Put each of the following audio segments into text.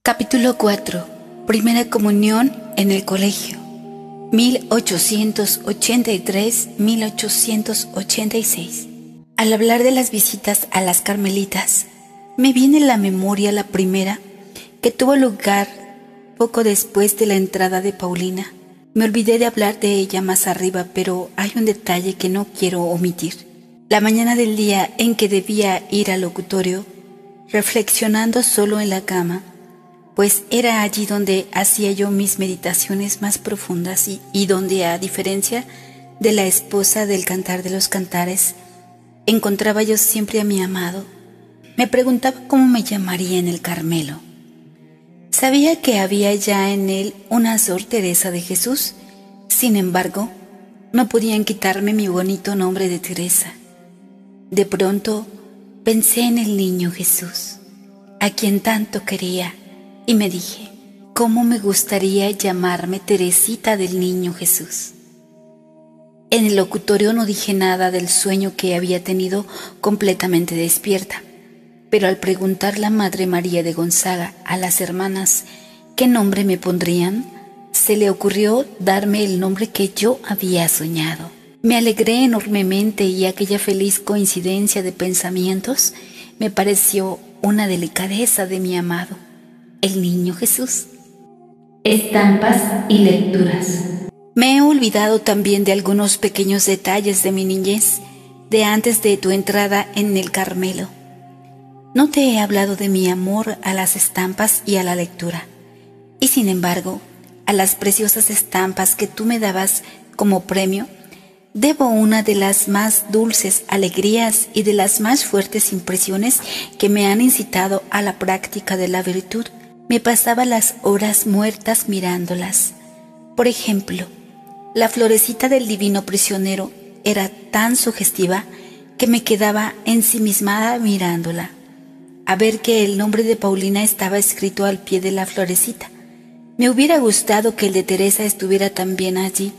Capítulo 4. Primera comunión en el colegio. 1883-1886. Al hablar de las visitas a las Carmelitas, me viene a la memoria la primera que tuvo lugar poco después de la entrada de Paulina. Me olvidé de hablar de ella más arriba, pero hay un detalle que no quiero omitir. La mañana del día en que debía ir al locutorio, reflexionando solo en la cama, pues era allí donde hacía yo mis meditaciones más profundas y donde, a diferencia de la esposa del Cantar de los Cantares, encontraba yo siempre a mi amado. Me preguntaba cómo me llamaría en el Carmelo. Sabía que había ya en él una Sor Teresa de Jesús, sin embargo, no podían quitarme mi bonito nombre de Teresa. De pronto pensé en el niño Jesús, a quien tanto quería, y me dije, ¿cómo me gustaría llamarme Teresita del Niño Jesús? En el locutorio no dije nada del sueño que había tenido completamente despierta, pero al preguntar la Madre María de Gonzaga a las hermanas qué nombre me pondrían, se le ocurrió darme el nombre que yo había soñado. Me alegré enormemente y aquella feliz coincidencia de pensamientos me pareció una delicadeza de mi amado, el Niño Jesús. Estampas y lecturas. Me he olvidado también de algunos pequeños detalles de mi niñez, de antes de tu entrada en el Carmelo. No te he hablado de mi amor a las estampas y a la lectura, y sin embargo, a las preciosas estampas que tú me dabas como premio, debo una de las más dulces alegrías y de las más fuertes impresiones que me han incitado a la práctica de la virtud. Me pasaba las horas muertas mirándolas. Por ejemplo, la florecita del Divino Prisionero era tan sugestiva que me quedaba ensimismada mirándola, a ver que el nombre de Paulina estaba escrito al pie de la florecita. Me hubiera gustado que el de Teresa estuviera también allí,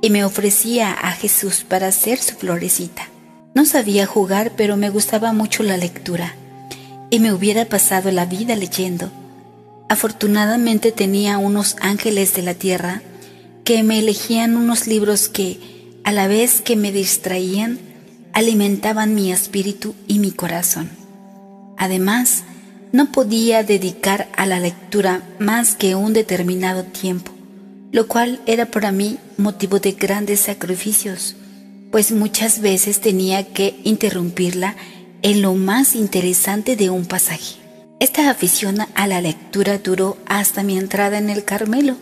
y me ofrecía a Jesús para ser su florecita. No sabía jugar, pero me gustaba mucho la lectura, y me hubiera pasado la vida leyendo. Afortunadamente tenía unos ángeles de la tierra que me elegían unos libros que, a la vez que me distraían, alimentaban mi espíritu y mi corazón. Además, no podía dedicar a la lectura más que un determinado tiempo, lo cual era para mí motivo de grandes sacrificios, pues muchas veces tenía que interrumpirla en lo más interesante de un pasaje. Esta afición a la lectura duró hasta mi entrada en el Carmelo.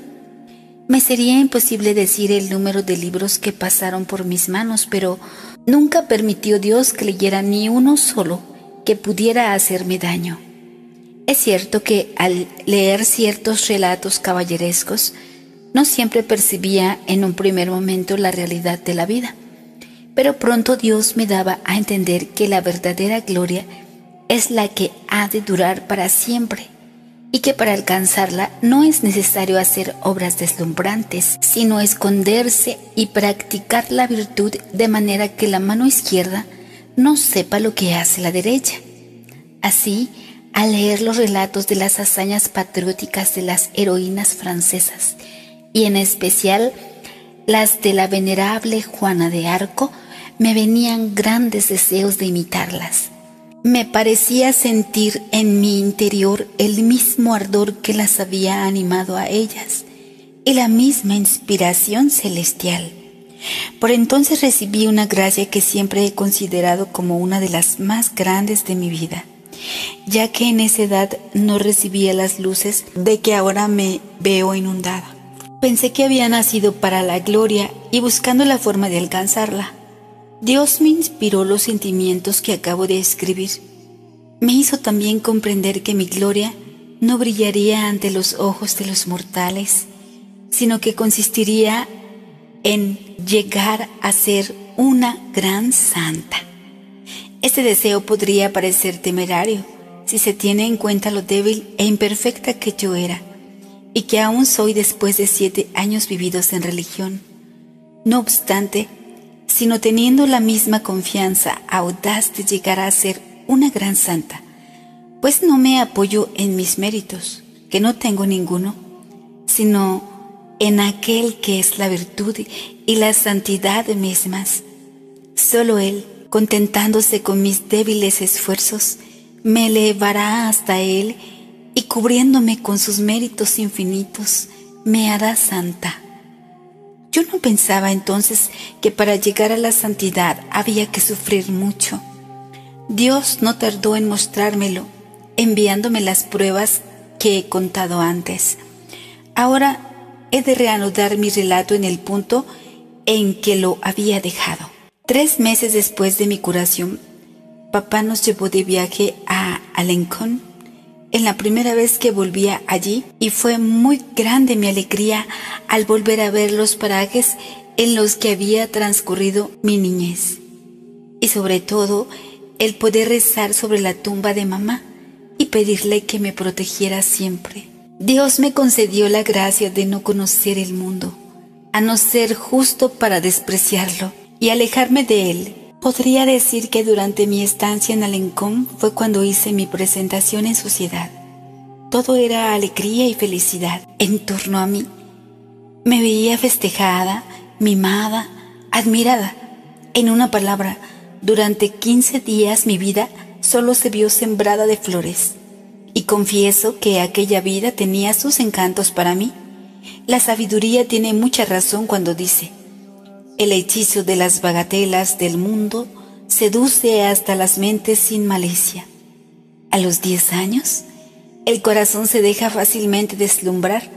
Me sería imposible decir el número de libros que pasaron por mis manos, pero nunca permitió Dios que leyera ni uno solo que pudiera hacerme daño. Es cierto que al leer ciertos relatos caballerescos, no siempre percibía en un primer momento la realidad de la vida, pero pronto Dios me daba a entender que la verdadera gloria es la que ha de durar para siempre, y que para alcanzarla no es necesario hacer obras deslumbrantes, sino esconderse y practicar la virtud de manera que la mano izquierda no sepa lo que hace la derecha. Así, al leer los relatos de las hazañas patrióticas de las heroínas francesas, y en especial las de la venerable Juana de Arco, me venían grandes deseos de imitarlas. Me parecía sentir en mi interior el mismo ardor que las había animado a ellas y la misma inspiración celestial. Por entonces recibí una gracia que siempre he considerado como una de las más grandes de mi vida, ya que en esa edad no recibía las luces de que ahora me veo inundada. Pensé que había nacido para la gloria y buscando la forma de alcanzarla, Dios me inspiró los sentimientos que acabo de escribir. Me hizo también comprender que mi gloria no brillaría ante los ojos de los mortales, sino que consistiría en llegar a ser una gran santa. Este deseo podría parecer temerario si se tiene en cuenta lo débil e imperfecta que yo era, y que aún soy después de 7 años vividos en religión. No obstante, sino teniendo la misma confianza audaz de llegar a ser una gran santa, pues no me apoyo en mis méritos, que no tengo ninguno, sino en aquel que es la virtud y la santidad mismas. Solo Él, contentándose con mis débiles esfuerzos, me elevará hasta Él y cubriéndome con sus méritos infinitos, me hará santa. Yo no pensaba entonces que para llegar a la santidad había que sufrir mucho. Dios no tardó en mostrármelo, enviándome las pruebas que he contado antes. Ahora he de reanudar mi relato en el punto en que lo había dejado. 3 meses después de mi curación, papá nos llevó de viaje a Alencón, en la primera vez que volvía allí, y fue muy grande mi alegría al volver a ver los parajes en los que había transcurrido mi niñez, y sobre todo el poder rezar sobre la tumba de mamá y pedirle que me protegiera siempre. Dios me concedió la gracia de no conocer el mundo, a no ser justo para despreciarlo y alejarme de él. Podría decir que durante mi estancia en Alencón fue cuando hice mi presentación en sociedad. Todo era alegría y felicidad en torno a mí. Me veía festejada, mimada, admirada. En una palabra, durante 15 días mi vida solo se vio sembrada de flores. Y confieso que aquella vida tenía sus encantos para mí. La sabiduría tiene mucha razón cuando dice: el hechizo de las bagatelas del mundo seduce hasta las mentes sin malicia. A los 10 años, el corazón se deja fácilmente deslumbrar.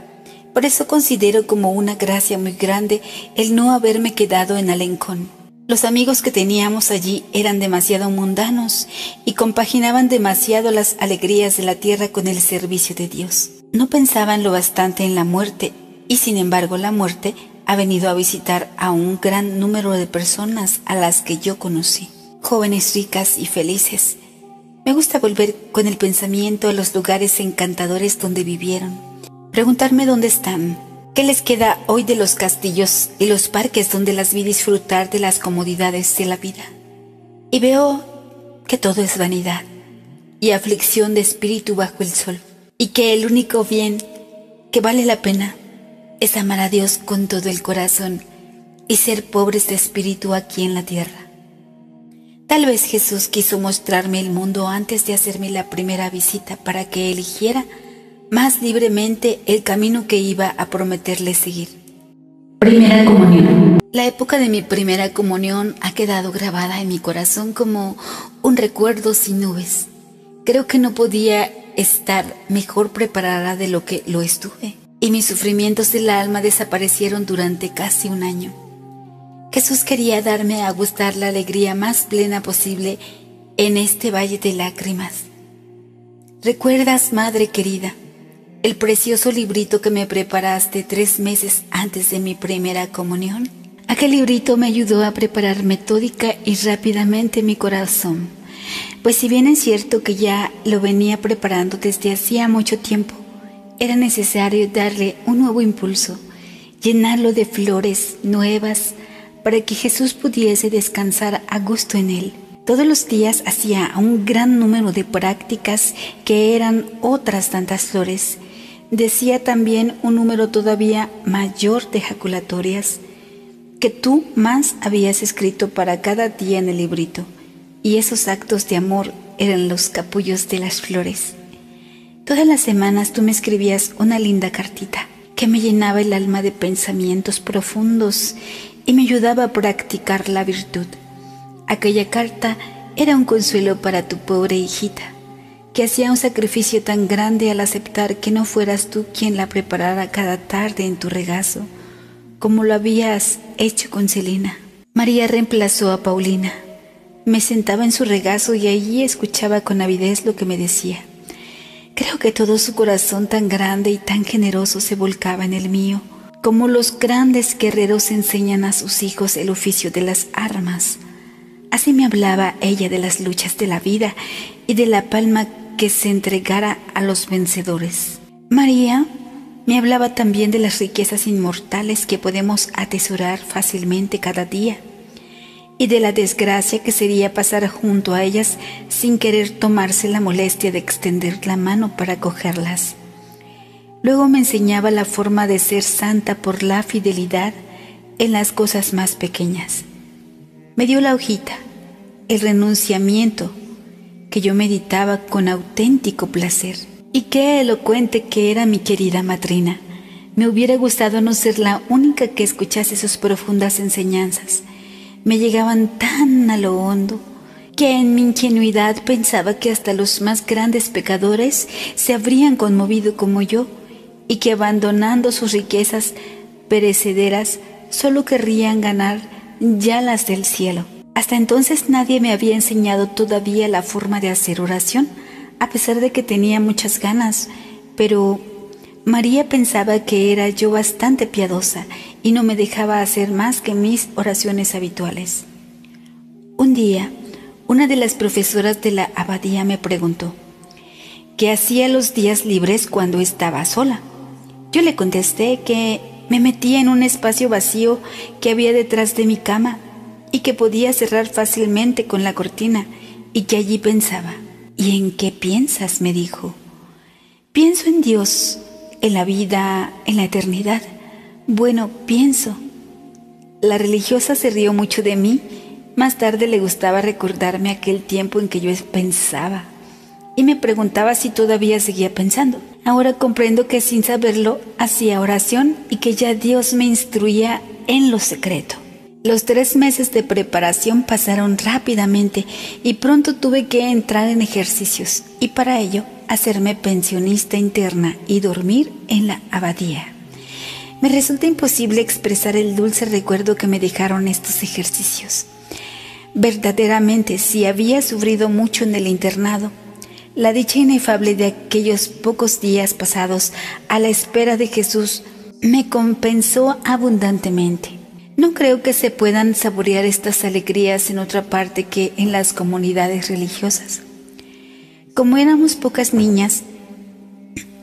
Por eso considero como una gracia muy grande el no haberme quedado en Alencón. Los amigos que teníamos allí eran demasiado mundanos y compaginaban demasiado las alegrías de la tierra con el servicio de Dios. No pensaban lo bastante en la muerte, y sin embargo la muerte ha venido a visitar a un gran número de personas a las que yo conocí, jóvenes ricas y felices. Me gusta volver con el pensamiento a los lugares encantadores donde vivieron, preguntarme dónde están, qué les queda hoy de los castillos y los parques donde las vi disfrutar de las comodidades de la vida. Y veo que todo es vanidad y aflicción de espíritu bajo el sol, y que el único bien que vale la pena es amar a Dios con todo el corazón y ser pobres de espíritu aquí en la tierra. Tal vez Jesús quiso mostrarme el mundo antes de hacerme la primera visita para que eligiera más libremente el camino que iba a prometerle seguir. Primera comunión. La época de mi primera comunión ha quedado grabada en mi corazón como un recuerdo sin nubes. Creo que no podía estar mejor preparada de lo que lo estuve, y mis sufrimientos del alma desaparecieron durante casi un año. Jesús quería darme a gustar la alegría más plena posible en este valle de lágrimas. ¿Recuerdas, madre querida, el precioso librito que me preparaste 3 meses antes de mi primera comunión? Aquel librito me ayudó a preparar metódica y rápidamente mi corazón, pues si bien es cierto que ya lo venía preparando desde hacía mucho tiempo, era necesario darle un nuevo impulso, llenarlo de flores nuevas para que Jesús pudiese descansar a gusto en él. Todos los días hacía un gran número de prácticas que eran otras tantas flores. Decía también un número todavía mayor de ejaculatorias que tú más habías escrito para cada día en el librito, y esos actos de amor eran los capullos de las flores. Todas las semanas tú me escribías una linda cartita que me llenaba el alma de pensamientos profundos y me ayudaba a practicar la virtud. Aquella carta era un consuelo para tu pobre hijita, que hacía un sacrificio tan grande al aceptar que no fueras tú quien la preparara cada tarde en tu regazo, como lo habías hecho con Celina. María reemplazó a Paulina. Me sentaba en su regazo y allí escuchaba con avidez lo que me decía. Creo que todo su corazón tan grande y tan generoso se volcaba en el mío, como los grandes guerreros enseñan a sus hijos el oficio de las armas. Así me hablaba ella de las luchas de la vida y de la palma que se entregara a los vencedores. María me hablaba también de las riquezas inmortales que podemos atesorar fácilmente cada día, y de la desgracia que sería pasar junto a ellas sin querer tomarse la molestia de extender la mano para cogerlas. Luego me enseñaba la forma de ser santa por la fidelidad en las cosas más pequeñas. Me dio la hojita, el renunciamiento, que yo meditaba con auténtico placer. Y qué elocuente que era mi querida madrina. Me hubiera gustado no ser la única que escuchase sus profundas enseñanzas. Me llegaban tan a lo hondo que en mi ingenuidad pensaba que hasta los más grandes pecadores se habrían conmovido como yo y que abandonando sus riquezas perecederas solo querrían ganar ya las del cielo. Hasta entonces nadie me había enseñado todavía la forma de hacer oración, a pesar de que tenía muchas ganas, pero María pensaba que era yo bastante piadosa y no me dejaba hacer más que mis oraciones habituales. Un día, una de las profesoras de la abadía me preguntó qué hacía los días libres cuando estaba sola. Yo le contesté que me metía en un espacio vacío que había detrás de mi cama y que podía cerrar fácilmente con la cortina y que allí pensaba. ¿Y en qué piensas?, me dijo. Pienso en Dios, en la vida, en la eternidad. Bueno, pienso. La religiosa se rió mucho de mí. Más tarde le gustaba recordarme aquel tiempo en que yo pensaba y me preguntaba si todavía seguía pensando. Ahora comprendo que sin saberlo hacía oración y que ya Dios me instruía en lo secreto. Los 3 meses de preparación pasaron rápidamente y pronto tuve que entrar en ejercicios y para ello hacerme pensionista interna y dormir en la abadía. Me resulta imposible expresar el dulce recuerdo que me dejaron estos ejercicios. Verdaderamente, si había sufrido mucho en el internado, la dicha inefable de aquellos pocos días pasados a la espera de Jesús me compensó abundantemente. No creo que se puedan saborear estas alegrías en otra parte que en las comunidades religiosas. Como éramos pocas niñas,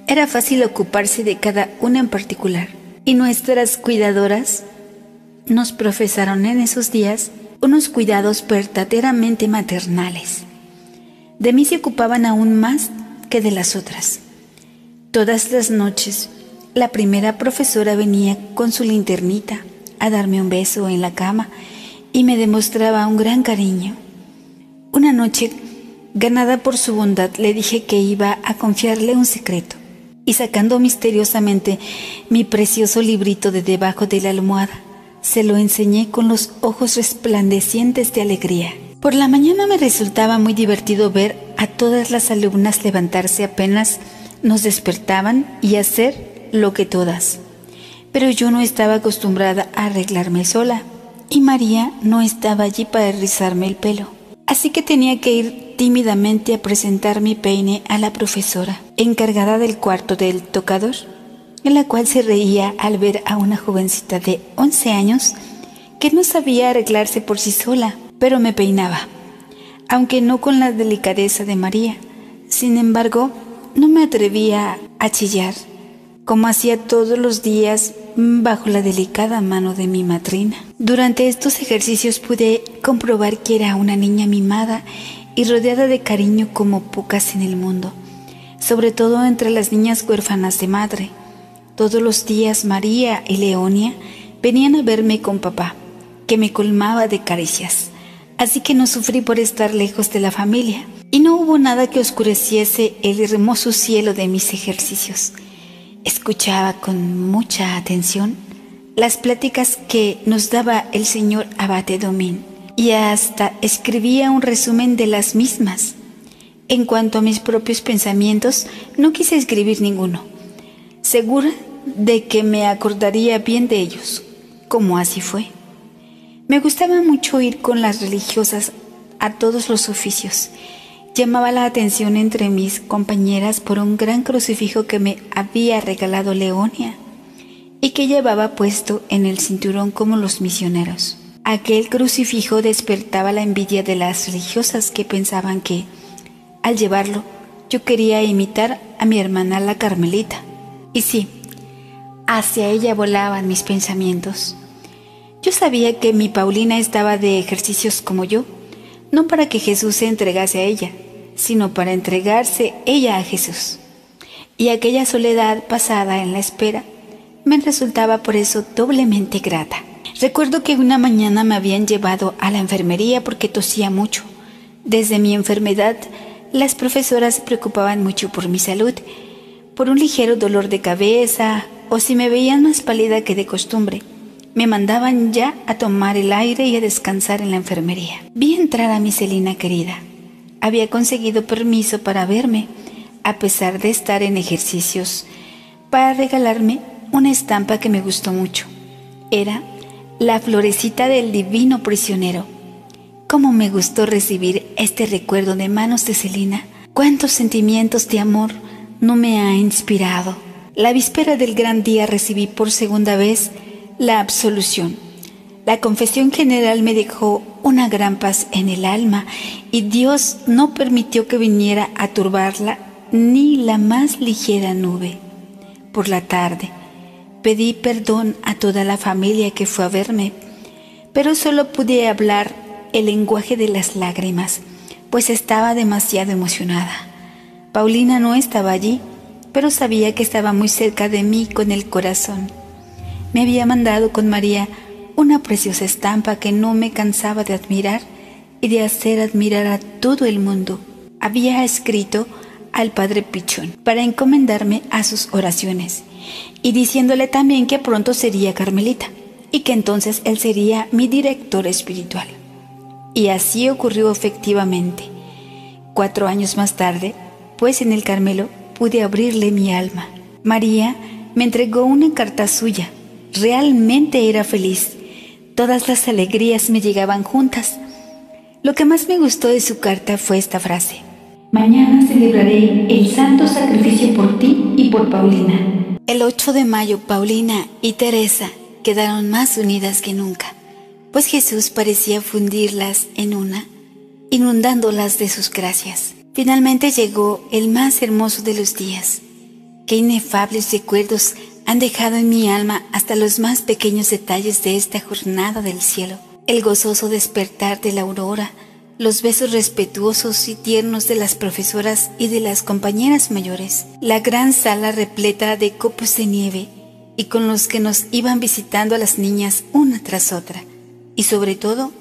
era fácil ocuparse de cada una en particular, y nuestras cuidadoras nos profesaron en esos días unos cuidados verdaderamente maternales. De mí se ocupaban aún más que de las otras. Todas las noches, la primera profesora venía con su linternita a darme un beso en la cama y me demostraba un gran cariño. Una noche, ganada por su bondad, le dije que iba a confiarle un secreto y sacando misteriosamente mi precioso librito de debajo de la almohada, se lo enseñé con los ojos resplandecientes de alegría. Por la mañana me resultaba muy divertido ver a todas las alumnas levantarse apenas nos despertaban y hacer lo que todas. Pero yo no estaba acostumbrada a arreglarme sola y María no estaba allí para rizarme el pelo. Así que tenía que ir tímidamente a presentar mi peine a la profesora, encargada del cuarto del tocador, en la cual se reía al ver a una jovencita de 11 años que no sabía arreglarse por sí sola, pero me peinaba, aunque no con la delicadeza de María. Sin embargo, no me atrevía a chillar, como hacía todos los días bajo la delicada mano de mi madrina. Durante estos ejercicios pude comprobar que era una niña mimada y rodeada de cariño como pocas en el mundo, sobre todo entre las niñas huérfanas de madre. Todos los días María y Leonia venían a verme con papá, que me colmaba de caricias, así que no sufrí por estar lejos de la familia, y no hubo nada que oscureciese el hermoso cielo de mis ejercicios. Escuchaba con mucha atención las pláticas que nos daba el señor abate Domín y hasta escribía un resumen de las mismas. En cuanto a mis propios pensamientos, no quise escribir ninguno, segura de que me acordaría bien de ellos, como así fue. Me gustaba mucho ir con las religiosas a todos los oficios. Llamaba la atención entre mis compañeras por un gran crucifijo que me había regalado Leonia y que llevaba puesto en el cinturón como los misioneros. Aquel crucifijo despertaba la envidia de las religiosas que pensaban que, al llevarlo, yo quería imitar a mi hermana la Carmelita. Y sí, hacia ella volaban mis pensamientos. Yo sabía que mi Paulina estaba de ejercicios como yo, no para que Jesús se entregase a ella, sino para entregarse ella a Jesús. y aquella soledad pasada en la espera me resultaba por eso doblemente grata. Recuerdo que una mañana me habían llevado a la enfermería porque tosía mucho. Desde mi enfermedad, las profesoras se preocupaban mucho por mi salud, por un ligero dolor de cabeza o si me veían más pálida que de costumbre. Me mandaban ya a tomar el aire y a descansar en la enfermería. Vi entrar a mi Celina querida. Había conseguido permiso para verme, a pesar de estar en ejercicios, para regalarme una estampa que me gustó mucho. Era la florecita del divino prisionero. Cómo me gustó recibir este recuerdo de manos de Celina. Cuántos sentimientos de amor no me ha inspirado. La víspera del gran día recibí por segunda vez la absolución. La confesión general me dejó una gran paz en el alma y Dios no permitió que viniera a turbarla ni la más ligera nube. Por la tarde pedí perdón a toda la familia que fue a verme, pero solo pude hablar el lenguaje de las lágrimas, pues estaba demasiado emocionada. Paulina no estaba allí, pero sabía que estaba muy cerca de mí con el corazón. Me había mandado con María una preciosa estampa que no me cansaba de admirar y de hacer admirar a todo el mundo. Había escrito al padre Pichón para encomendarme a sus oraciones y diciéndole también que pronto sería carmelita y que entonces él sería mi director espiritual. Y así ocurrió efectivamente. 4 años más tarde, pues en el Carmelo pude abrirle mi alma. María me entregó una carta suya. Realmente era feliz. Todas las alegrías me llegaban juntas. Lo que más me gustó de su carta fue esta frase: mañana celebraré el santo sacrificio por ti y por Paulina. El 8 de mayo, Paulina y Teresa quedaron más unidas que nunca, pues Jesús parecía fundirlas en una, inundándolas de sus gracias. Finalmente llegó el más hermoso de los días. Qué inefables recuerdos han dejado en mi alma hasta los más pequeños detalles de esta jornada del cielo. El gozoso despertar de la aurora, los besos respetuosos y tiernos de las profesoras y de las compañeras mayores, la gran sala repleta de copos de nieve y con los que nos iban visitando a las niñas una tras otra, y sobre todo,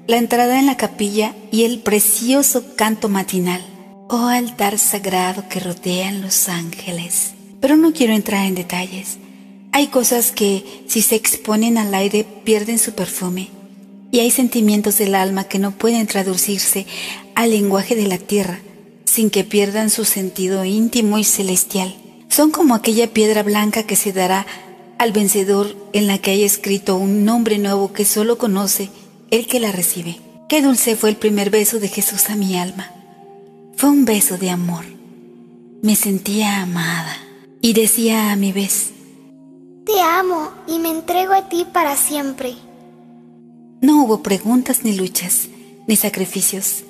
la entrada en la capilla y el precioso canto matinal. Oh altar sagrado que rodean los ángeles. Pero no quiero entrar en detalles. Hay cosas que, si se exponen al aire, pierden su perfume. Y hay sentimientos del alma que no pueden traducirse al lenguaje de la tierra, sin que pierdan su sentido íntimo y celestial. Son como aquella piedra blanca que se dará al vencedor en la que hay escrito un nombre nuevo que solo conoce el que la recibe. Qué dulce fue el primer beso de Jesús a mi alma. Fue un beso de amor. Me sentía amada y decía a mi vez: te amo y me entrego a ti para siempre. No hubo preguntas ni luchas, ni sacrificios.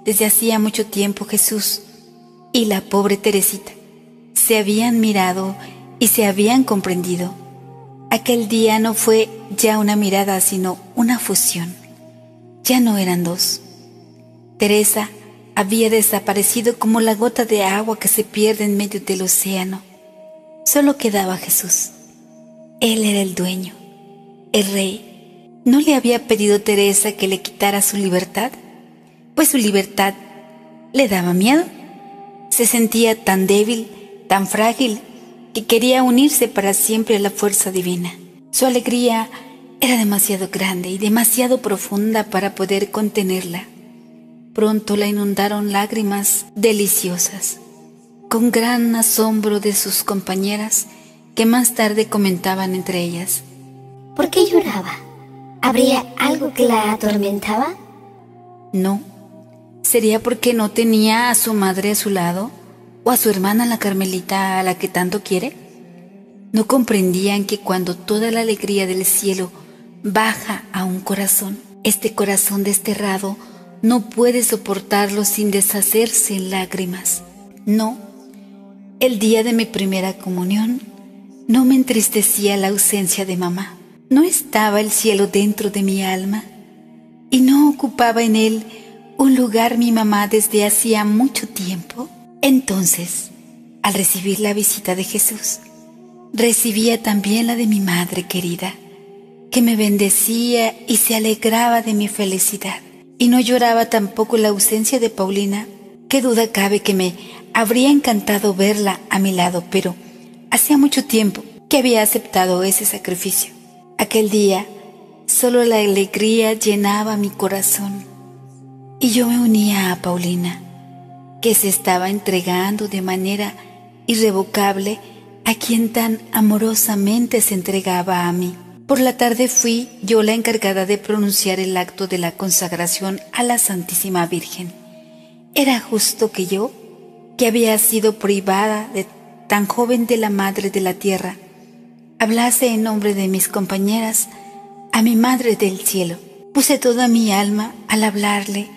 Desde hacía mucho tiempo Jesús y la pobre Teresita se habían mirado y se habían comprendido. Aquel día no fue ya una mirada, sino una fusión. Ya no eran dos. Teresa había desaparecido como la gota de agua que se pierde en medio del océano. Solo quedaba Jesús. Él era el dueño, el rey. ¿No le había pedido Teresa que le quitara su libertad? Pues su libertad le daba miedo. Se sentía tan débil, tan frágil, que quería unirse para siempre a la fuerza divina. Su alegría era demasiado grande y demasiado profunda para poder contenerla. Pronto la inundaron lágrimas deliciosas, con gran asombro de sus compañeras, que más tarde comentaban entre ellas: ¿por qué lloraba? ¿Habría algo que la atormentaba? No, ¿sería porque no tenía a su madre a su lado, o a su hermana la Carmelita a la que tanto quiere? No comprendían que cuando toda la alegría del cielo baja a un corazón, este corazón desterrado no puede soportarlo sin deshacerse en lágrimas. No, el día de mi primera comunión no me entristecía la ausencia de mamá. ¿No estaba el cielo dentro de mi alma? ¿Y no ocupaba en él un lugar mi mamá desde hacía mucho tiempo? Entonces, Al recibir la visita de Jesús, recibía también la de mi madre querida, que me bendecía y se alegraba de mi felicidad. Y no lloraba tampoco la ausencia de Paulina. Qué duda cabe que me habría encantado verla a mi lado, pero hacía mucho tiempo que había aceptado ese sacrificio. Aquel día, solo la alegría llenaba mi corazón, y yo me unía a Paulina, que se estaba entregando de manera irrevocable a quien tan amorosamente se entregaba a mí. Por la tarde fui yo la encargada de pronunciar el acto de la consagración a la Santísima Virgen. Era justo que yo, que había sido privada de tan joven de la Madre de la Tierra, hablase en nombre de mis compañeras a mi Madre del Cielo. Puse toda mi alma al hablarle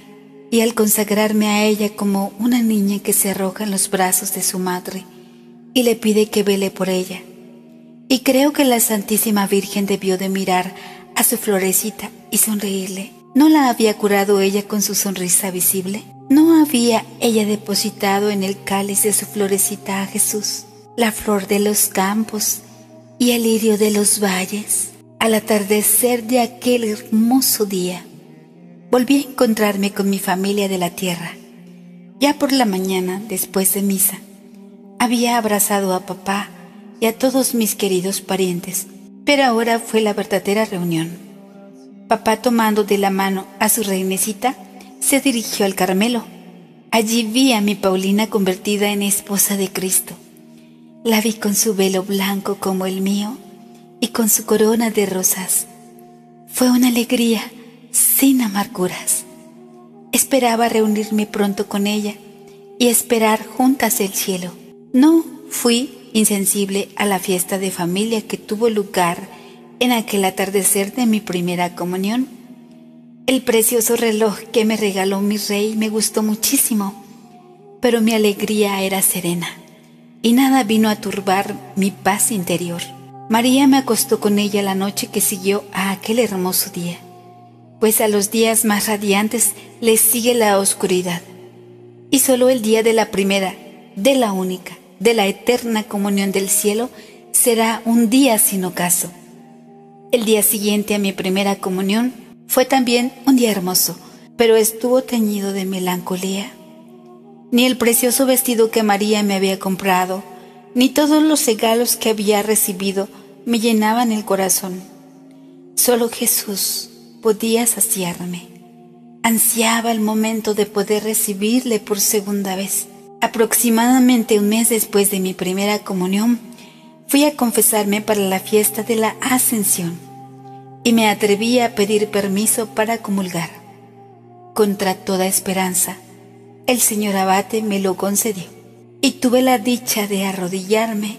y al consagrarme a ella como una niña que se arroja en los brazos de su madre y le pide que vele por ella. Y creo que la Santísima Virgen debió de mirar a su Florecita y sonreírle. ¿No la había curado ella con su sonrisa visible? ¿No había ella depositado en el cáliz de su Florecita a Jesús, la flor de los campos y el lirio de los valles? Al atardecer de aquel hermoso día, volví a encontrarme con mi familia de la tierra. Ya por la mañana, después de misa, había abrazado a papá y a todos mis queridos parientes, pero ahora fue la verdadera reunión. Papá, tomando de la mano a su reinecita, se dirigió al Carmelo. Allí vi a mi Paulina convertida en esposa de Cristo. La vi con su velo blanco como el mío y con su corona de rosas. Fue una alegría sin amarguras. Esperaba reunirme pronto con ella y esperar juntas el cielo. No fui insensible a la fiesta de familia que tuvo lugar en aquel atardecer de mi primera comunión. El precioso reloj que me regaló mi rey me gustó muchísimo, pero mi alegría era serena y nada vino a turbar mi paz interior. María me acostó con ella la noche que siguió a aquel hermoso día, pues a los días más radiantes les sigue la oscuridad, y solo el día de la primera, de la única, de la eterna comunión del cielo será un día sin ocaso. El día siguiente a mi primera comunión fue también un día hermoso, pero estuvo teñido de melancolía. Ni el precioso vestido que María me había comprado, ni todos los regalos que había recibido me llenaban el corazón. Solo Jesús podía saciarme. Ansiaba el momento de poder recibirle por segunda vez. Aproximadamente un mes después de mi primera comunión, fui a confesarme para la fiesta de la Ascensión y me atreví a pedir permiso para comulgar. Contra toda esperanza, el señor abate me lo concedió y tuve la dicha de arrodillarme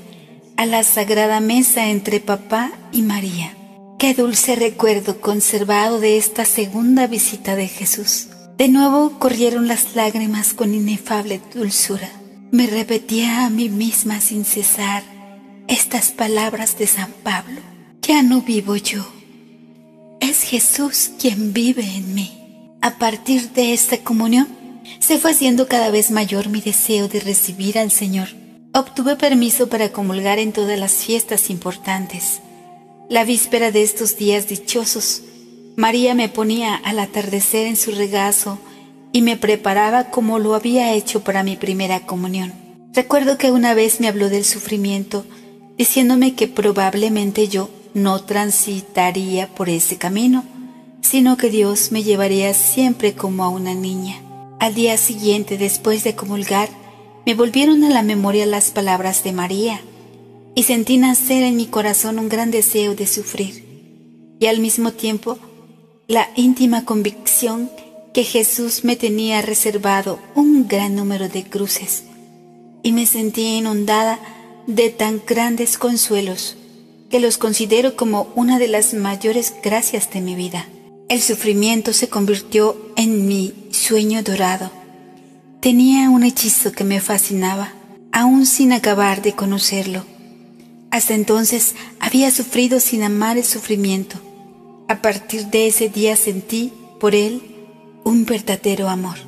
a la sagrada mesa entre papá y María. Qué dulce recuerdo conservado de esta segunda visita de Jesús. De nuevo corrieron las lágrimas con inefable dulzura. Me repetía a mí misma sin cesar estas palabras de San Pablo: ya no vivo yo, es Jesús quien vive en mí. A partir de esta comunión, se fue haciendo cada vez mayor mi deseo de recibir al Señor. Obtuve permiso para comulgar en todas las fiestas importantes. La víspera de estos días dichosos, María me ponía al atardecer en su regazo y me preparaba como lo había hecho para mi primera comunión. Recuerdo que una vez me habló del sufrimiento, diciéndome que probablemente yo no transitaría por ese camino, sino que Dios me llevaría siempre como a una niña. Al día siguiente, después de comulgar, me volvieron a la memoria las palabras de María y sentí nacer en mi corazón un gran deseo de sufrir y al mismo tiempo la íntima convicción que Jesús me tenía reservado un gran número de cruces, y me sentí inundada de tan grandes consuelos que los considero como una de las mayores gracias de mi vida. El sufrimiento se convirtió en mi sueño dorado. Tenía un hechizo que me fascinaba, aún sin acabar de conocerlo. Hasta entonces había sufrido sin amar el sufrimiento. A partir de ese día sentí por él un verdadero amor.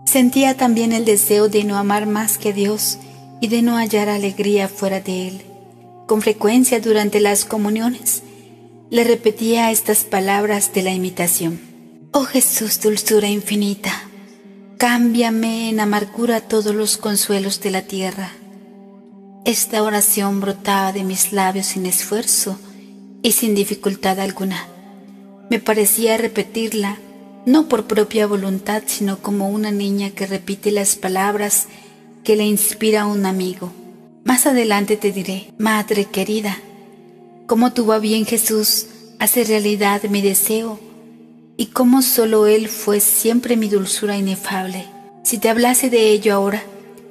Sentía también el deseo de no amar más que a Dios y de no hallar alegría fuera de él. Con frecuencia durante las comuniones le repetía estas palabras de la imitación: Oh Jesús, dulzura infinita, cámbiame en amargura todos los consuelos de la tierra. Esta oración brotaba de mis labios sin esfuerzo y sin dificultad alguna. Me parecía repetirla, no por propia voluntad, sino como una niña que repite las palabras que le inspira un amigo. Más adelante te diré: Madre querida, cómo tuvo a bien Jesús hacer realidad mi deseo, y cómo solo Él fue siempre mi dulzura inefable. Si te hablase de ello ahora,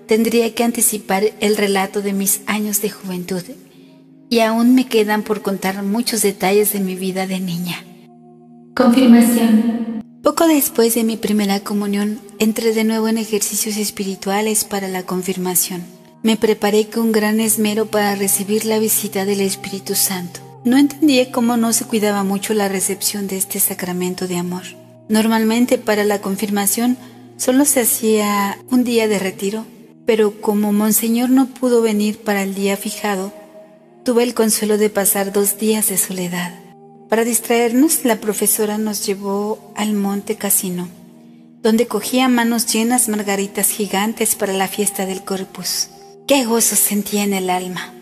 tendría que anticipar el relato de mis años de juventud, y aún me quedan por contar muchos detalles de mi vida de niña. Confirmación. Poco después de mi primera comunión, entré de nuevo en ejercicios espirituales para la confirmación. Me preparé con gran esmero para recibir la visita del Espíritu Santo. No entendía cómo no se cuidaba mucho la recepción de este sacramento de amor. Normalmente para la confirmación solo se hacía un día de retiro, pero como Monseñor no pudo venir para el día fijado, tuve el consuelo de pasar 2 días de soledad. Para distraernos, la profesora nos llevó al Monte Cassino, donde cogía a manos llenas margaritas gigantes para la fiesta del Corpus. ¡Qué gozo sentía en el alma!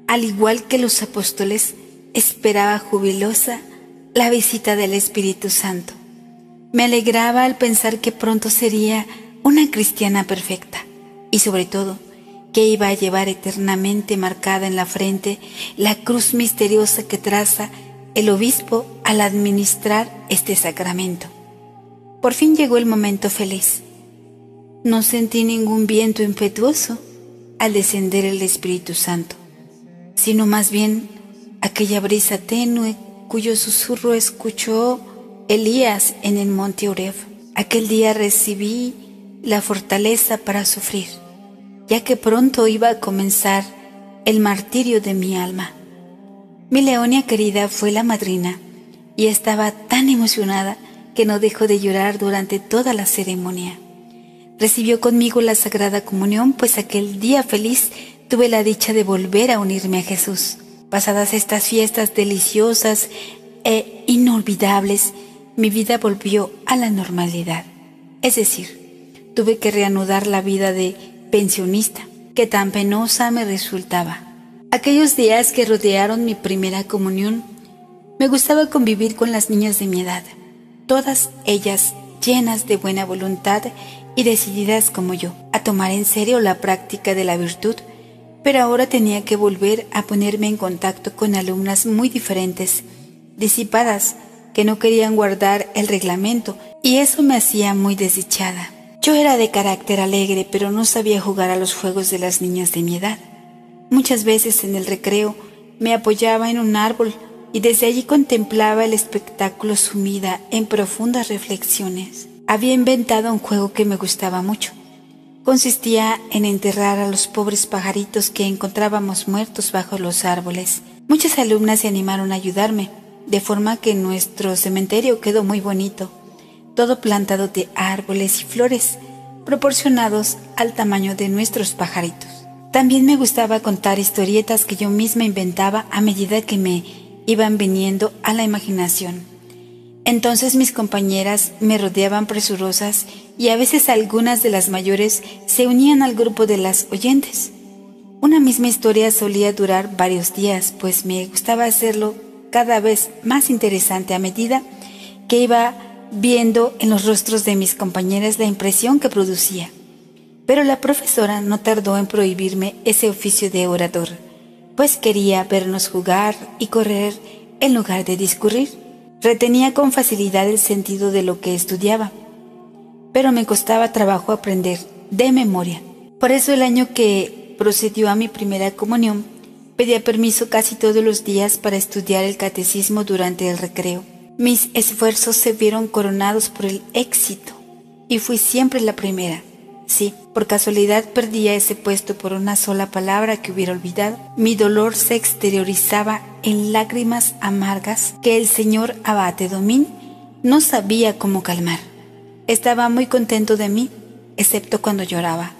Al igual que los apóstoles, esperaba jubilosa la visita del Espíritu Santo. Me alegraba al pensar que pronto sería una cristiana perfecta, y sobre todo, que iba a llevar eternamente marcada en la frente la cruz misteriosa que traza el obispo al administrar este sacramento. Por fin llegó el momento feliz. No sentí ningún viento impetuoso al descender el Espíritu Santo, sino más bien aquella brisa tenue cuyo susurro escuchó Elías en el monte Oreb. Aquel día recibí la fortaleza para sufrir, ya que pronto iba a comenzar el martirio de mi alma. Mi Leonia querida fue la madrina y estaba tan emocionada que no dejó de llorar durante toda la ceremonia. Recibió conmigo la Sagrada Comunión, pues aquel día feliz tuve la dicha de volver a unirme a Jesús. Pasadas estas fiestas deliciosas e inolvidables, mi vida volvió a la normalidad. Es decir, tuve que reanudar la vida de pensionista, que tan penosa me resultaba. Aquellos días que rodearon mi primera comunión, me gustaba convivir con las niñas de mi edad, todas ellas llenas de buena voluntad y decididas como yo, a tomar en serio la práctica de la virtud, pero ahora tenía que volver a ponerme en contacto con alumnas muy diferentes, disipadas, que no querían guardar el reglamento, y eso me hacía muy desdichada. Yo era de carácter alegre, pero no sabía jugar a los juegos de las niñas de mi edad. Muchas veces en el recreo me apoyaba en un árbol y desde allí contemplaba el espectáculo sumida en profundas reflexiones. Había inventado un juego que me gustaba mucho. Consistía en enterrar a los pobres pajaritos que encontrábamos muertos bajo los árboles. Muchas alumnas se animaron a ayudarme, de forma que nuestro cementerio quedó muy bonito, todo plantado de árboles y flores, proporcionados al tamaño de nuestros pajaritos. También me gustaba contar historietas que yo misma inventaba a medida que me iban viniendo a la imaginación. Entonces mis compañeras me rodeaban presurosas y a veces algunas de las mayores se unían al grupo de las oyentes. Una misma historia solía durar varios días, pues me gustaba hacerlo cada vez más interesante a medida que iba viendo en los rostros de mis compañeras la impresión que producía. Pero la profesora no tardó en prohibirme ese oficio de orador, pues quería vernos jugar y correr en lugar de discurrir. Retenía con facilidad el sentido de lo que estudiaba, pero me costaba trabajo aprender de memoria. Por eso el año que procedió a mi primera comunión, pedía permiso casi todos los días para estudiar el catecismo durante el recreo. Mis esfuerzos se vieron coronados por el éxito y fui siempre la primera. Sí, por casualidad perdía ese puesto por una sola palabra que hubiera olvidado. Mi dolor se exteriorizaba en lágrimas amargas que el señor abate Domín no sabía cómo calmar. Estaba muy contento de mí, excepto cuando lloraba,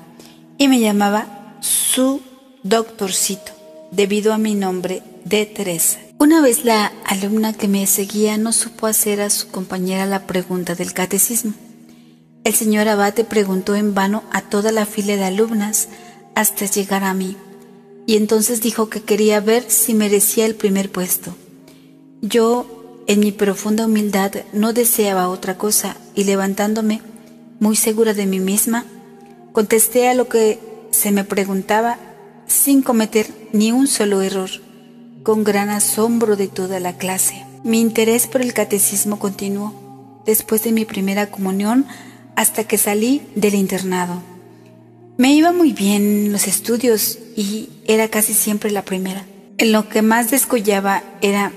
y me llamaba su doctorcito, debido a mi nombre de Teresa. Una vez la alumna que me seguía no supo hacer a su compañera la pregunta del catecismo. El señor abate preguntó en vano a toda la fila de alumnas hasta llegar a mí, y entonces dijo que quería ver si merecía el primer puesto. Yo, en mi profunda humildad, no deseaba otra cosa, y levantándome, muy segura de mí misma, contesté a lo que se me preguntaba sin cometer ni un solo error, con gran asombro de toda la clase. Mi interés por el catecismo continuó después de mi primera comunión hasta que salí del internado. Me iba muy bien en los estudios y era casi siempre la primera. En lo que más descollaba era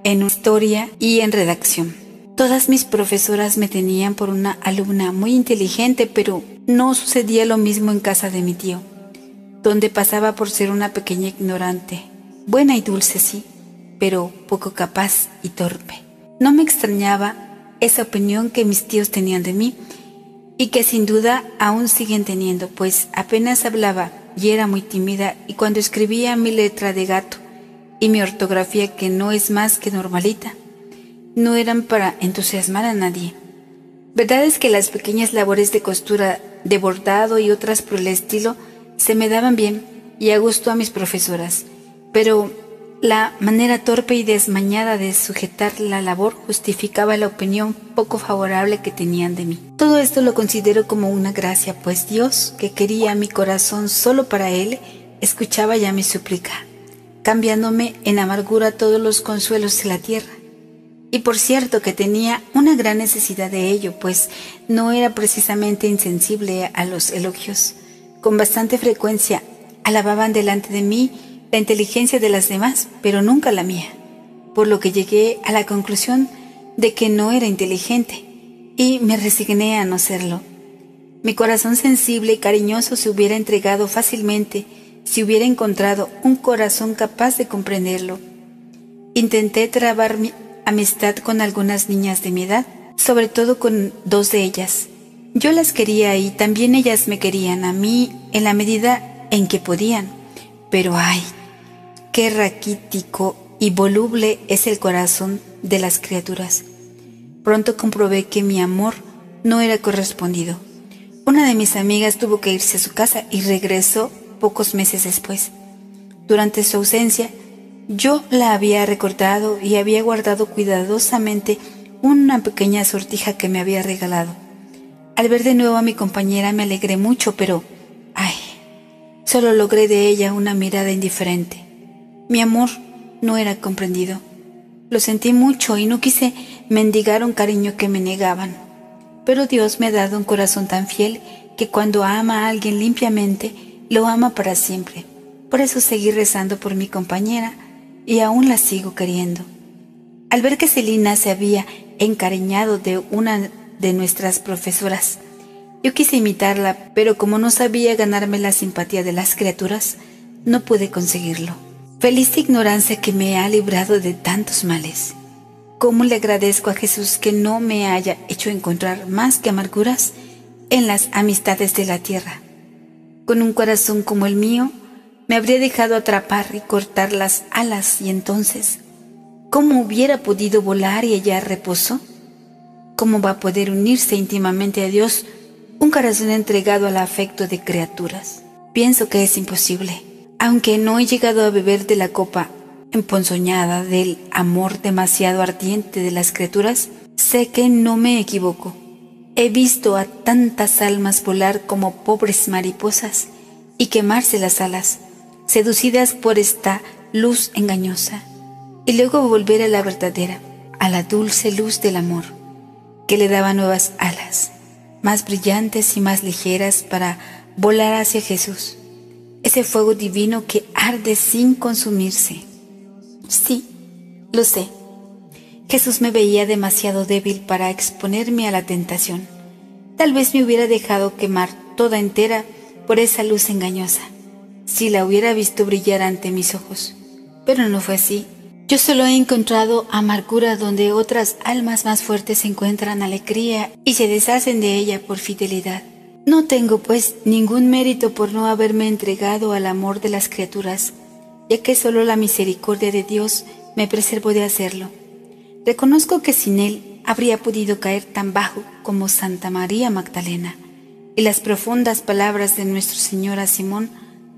en historia y en redacción. Todas mis profesoras me tenían por una alumna muy inteligente, pero no sucedía lo mismo en casa de mi tío, donde pasaba por ser una pequeña ignorante, buena y dulce sí, pero poco capaz y torpe. No me extrañaba esa opinión que mis tíos tenían de mí, y que sin duda aún siguen teniendo, pues apenas hablaba y era muy tímida, y cuando escribía mi letra de gato y mi ortografía, que no es más que normalita, no eran para entusiasmar a nadie. Verdad es que las pequeñas labores de costura, de bordado y otras por el estilo se me daban bien y a gusto a mis profesoras, pero la manera torpe y desmañada de sujetar la labor justificaba la opinión poco favorable que tenían de mí. Todo esto lo considero como una gracia, pues Dios, que quería mi corazón solo para Él, escuchaba ya mi súplica, cambiándome en amargura todos los consuelos de la tierra. Y por cierto que tenía una gran necesidad de ello, pues no era precisamente insensible a los elogios. Con bastante frecuencia alababan delante de mí la inteligencia de las demás, pero nunca la mía, por lo que llegué a la conclusión de que no era inteligente, y me resigné a no serlo. Mi corazón sensible y cariñoso se hubiera entregado fácilmente si hubiera encontrado un corazón capaz de comprenderlo. Intenté trabar mi amistad con algunas niñas de mi edad, sobre todo con dos de ellas. Yo las quería y también ellas me querían a mí en la medida en que podían, pero ¡ay! Qué raquítico y voluble es el corazón de las criaturas. Pronto comprobé que mi amor no era correspondido. Una de mis amigas tuvo que irse a su casa y regresó pocos meses después. Durante su ausencia, yo la había recordado y había guardado cuidadosamente una pequeña sortija que me había regalado. Al ver de nuevo a mi compañera me alegré mucho, pero ¡ay! Solo logré de ella una mirada indiferente. Mi amor no era comprendido. Lo sentí mucho y no quise mendigar un cariño que me negaban. Pero Dios me ha dado un corazón tan fiel que cuando ama a alguien limpiamente, lo ama para siempre. Por eso seguí rezando por mi compañera y aún la sigo queriendo. Al ver que Celina se había encariñado de una de nuestras profesoras, yo quise imitarla, pero como no sabía ganarme la simpatía de las criaturas, no pude conseguirlo. Feliz ignorancia que me ha librado de tantos males. ¿Cómo le agradezco a Jesús que no me haya hecho encontrar más que amarguras en las amistades de la tierra? Con un corazón como el mío, me habría dejado atrapar y cortar las alas, y entonces, ¿cómo hubiera podido volar y hallar reposo? ¿Cómo va a poder unirse íntimamente a Dios un corazón entregado al afecto de criaturas? Pienso que es imposible. Aunque no he llegado a beber de la copa emponzoñada del amor demasiado ardiente de las criaturas, sé que no me equivoco. He visto a tantas almas volar como pobres mariposas y quemarse las alas, seducidas por esta luz engañosa, y luego volver a la verdadera, a la dulce luz del amor, que le daba nuevas alas, más brillantes y más ligeras para volar hacia Jesús. Ese fuego divino que arde sin consumirse. Sí, lo sé. Jesús me veía demasiado débil para exponerme a la tentación. Tal vez me hubiera dejado quemar toda entera por esa luz engañosa, si la hubiera visto brillar ante mis ojos. Pero no fue así. Yo solo he encontrado amargura donde otras almas más fuertes encuentran alegría y se deshacen de ella por fidelidad. No tengo, pues, ningún mérito por no haberme entregado al amor de las criaturas, ya que solo la misericordia de Dios me preservó de hacerlo. Reconozco que sin Él habría podido caer tan bajo como Santa María Magdalena, y las profundas palabras de nuestro Señor a Simón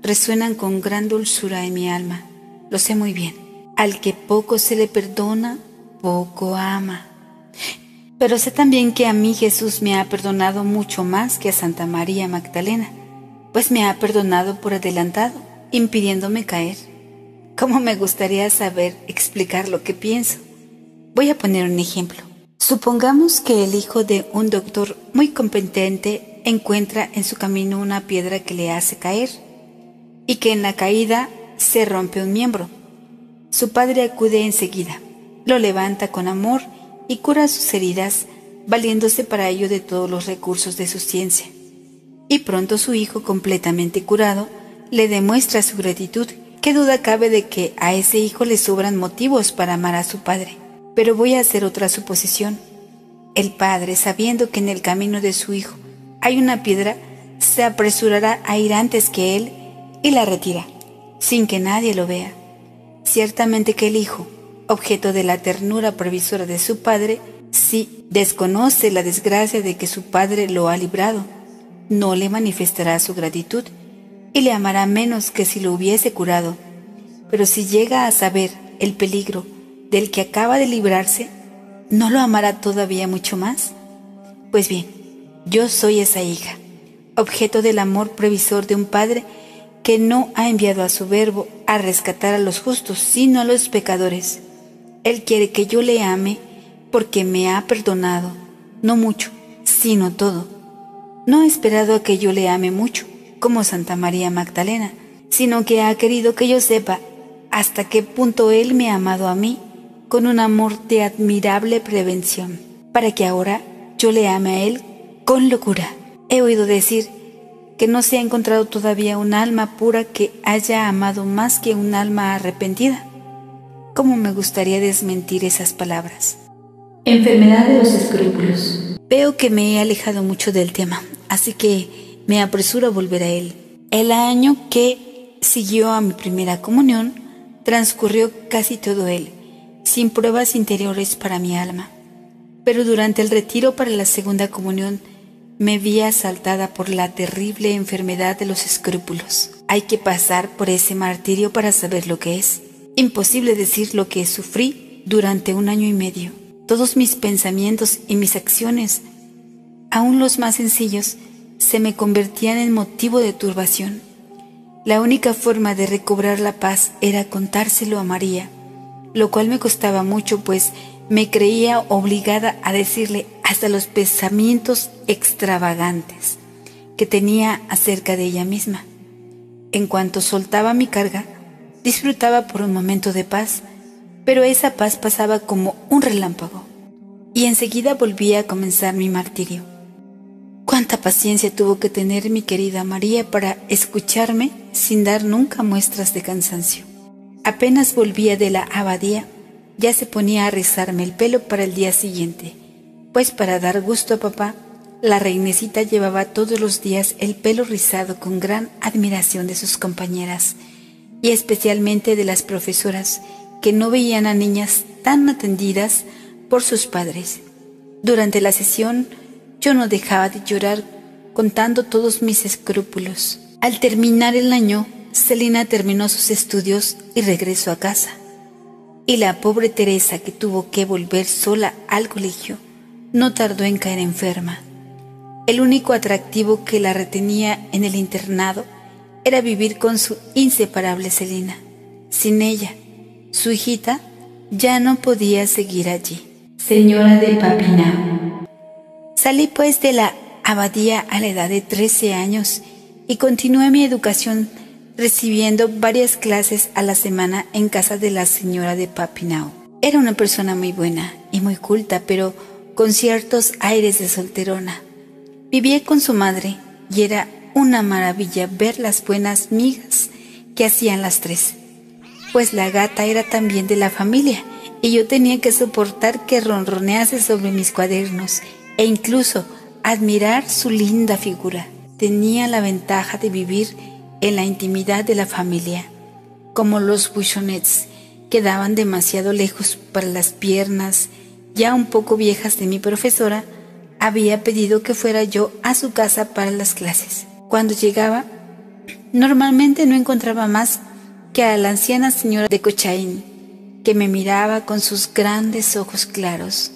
resuenan con gran dulzura en mi alma. Lo sé muy bien. Al que poco se le perdona, poco ama. Pero sé también que a mí Jesús me ha perdonado mucho más que a Santa María Magdalena, pues me ha perdonado por adelantado, impidiéndome caer. ¿Cómo me gustaría saber explicar lo que pienso? Voy a poner un ejemplo. Supongamos que el hijo de un doctor muy competente encuentra en su camino una piedra que le hace caer, y que en la caída se rompe un miembro. Su padre acude enseguida, lo levanta con amor y cura sus heridas, valiéndose para ello de todos los recursos de su ciencia. Y pronto su hijo, completamente curado, le demuestra su gratitud. ¿Qué duda cabe de que a ese hijo le sobran motivos para amar a su padre? Pero voy a hacer otra suposición. El padre, sabiendo que en el camino de su hijo hay una piedra, se apresurará a ir antes que él y la retira, sin que nadie lo vea. Ciertamente que el hijo, objeto de la ternura previsora de su padre, si desconoce la desgracia de que su padre lo ha librado, no le manifestará su gratitud y le amará menos que si lo hubiese curado. Pero si llega a saber el peligro del que acaba de librarse, ¿no lo amará todavía mucho más? Pues bien, yo soy esa hija, objeto del amor previsor de un padre que no ha enviado a su verbo a rescatar a los justos, sino a los pecadores. Él quiere que yo le ame porque me ha perdonado, no mucho, sino todo. No ha esperado a que yo le ame mucho, como Santa María Magdalena, sino que ha querido que yo sepa hasta qué punto Él me ha amado a mí, con un amor de admirable prevención, para que ahora yo le ame a Él con locura. He oído decir que no se ha encontrado todavía un alma pura que haya amado más que un alma arrepentida. ¿Cómo me gustaría desmentir esas palabras? Enfermedad de los escrúpulos. Veo que me he alejado mucho del tema, así que me apresuro a volver a él. El año que siguió a mi primera comunión transcurrió casi todo él, sin pruebas interiores para mi alma. Pero durante el retiro para la segunda comunión me vi asaltada por la terrible enfermedad de los escrúpulos. Hay que pasar por ese martirio para saber lo que es. Imposible decir lo que sufrí durante 1 año y medio. Todos mis pensamientos y mis acciones, aun los más sencillos, se me convertían en motivo de turbación. La única forma de recobrar la paz era contárselo a María, lo cual me costaba mucho, pues me creía obligada a decirle hasta los pensamientos extravagantes que tenía acerca de ella misma. En cuanto soltaba mi carga, disfrutaba por un momento de paz, pero esa paz pasaba como un relámpago, y enseguida volvía a comenzar mi martirio. Cuánta paciencia tuvo que tener mi querida María para escucharme sin dar nunca muestras de cansancio. Apenas volvía de la abadía, ya se ponía a rizarme el pelo para el día siguiente, pues para dar gusto a papá, la reinecita llevaba todos los días el pelo rizado con gran admiración de sus compañeras, y especialmente de las profesoras, que no veían a niñas tan atendidas por sus padres. Durante la sesión yo no dejaba de llorar contando todos mis escrúpulos. Al terminar el año, Celina terminó sus estudios y regresó a casa. Y la pobre Teresa, que tuvo que volver sola al colegio, no tardó en caer enferma. El único atractivo que la retenía en el internado era vivir con su inseparable Celina. Sin ella, su hijita ya no podía seguir allí. Señora de Papineau. Salí pues de la abadía a la edad de 13 años y continué mi educación recibiendo varias clases a la semana en casa de la señora de Papineau. Era una persona muy buena y muy culta, pero con ciertos aires de solterona. Vivía con su madre y era una maravilla ver las buenas migas que hacían las tres, pues la gata era también de la familia y yo tenía que soportar que ronronease sobre mis cuadernos e incluso admirar su linda figura. tenía la ventaja de vivir en la intimidad de la familia, como los buchonets quedaban demasiado lejos para las piernas ya un poco viejas de mi profesora. Había pedido que fuera yo a su casa para las clases. Cuando llegaba, normalmente no encontraba más que a la anciana señora de Cochaín, que me miraba con sus grandes ojos claros,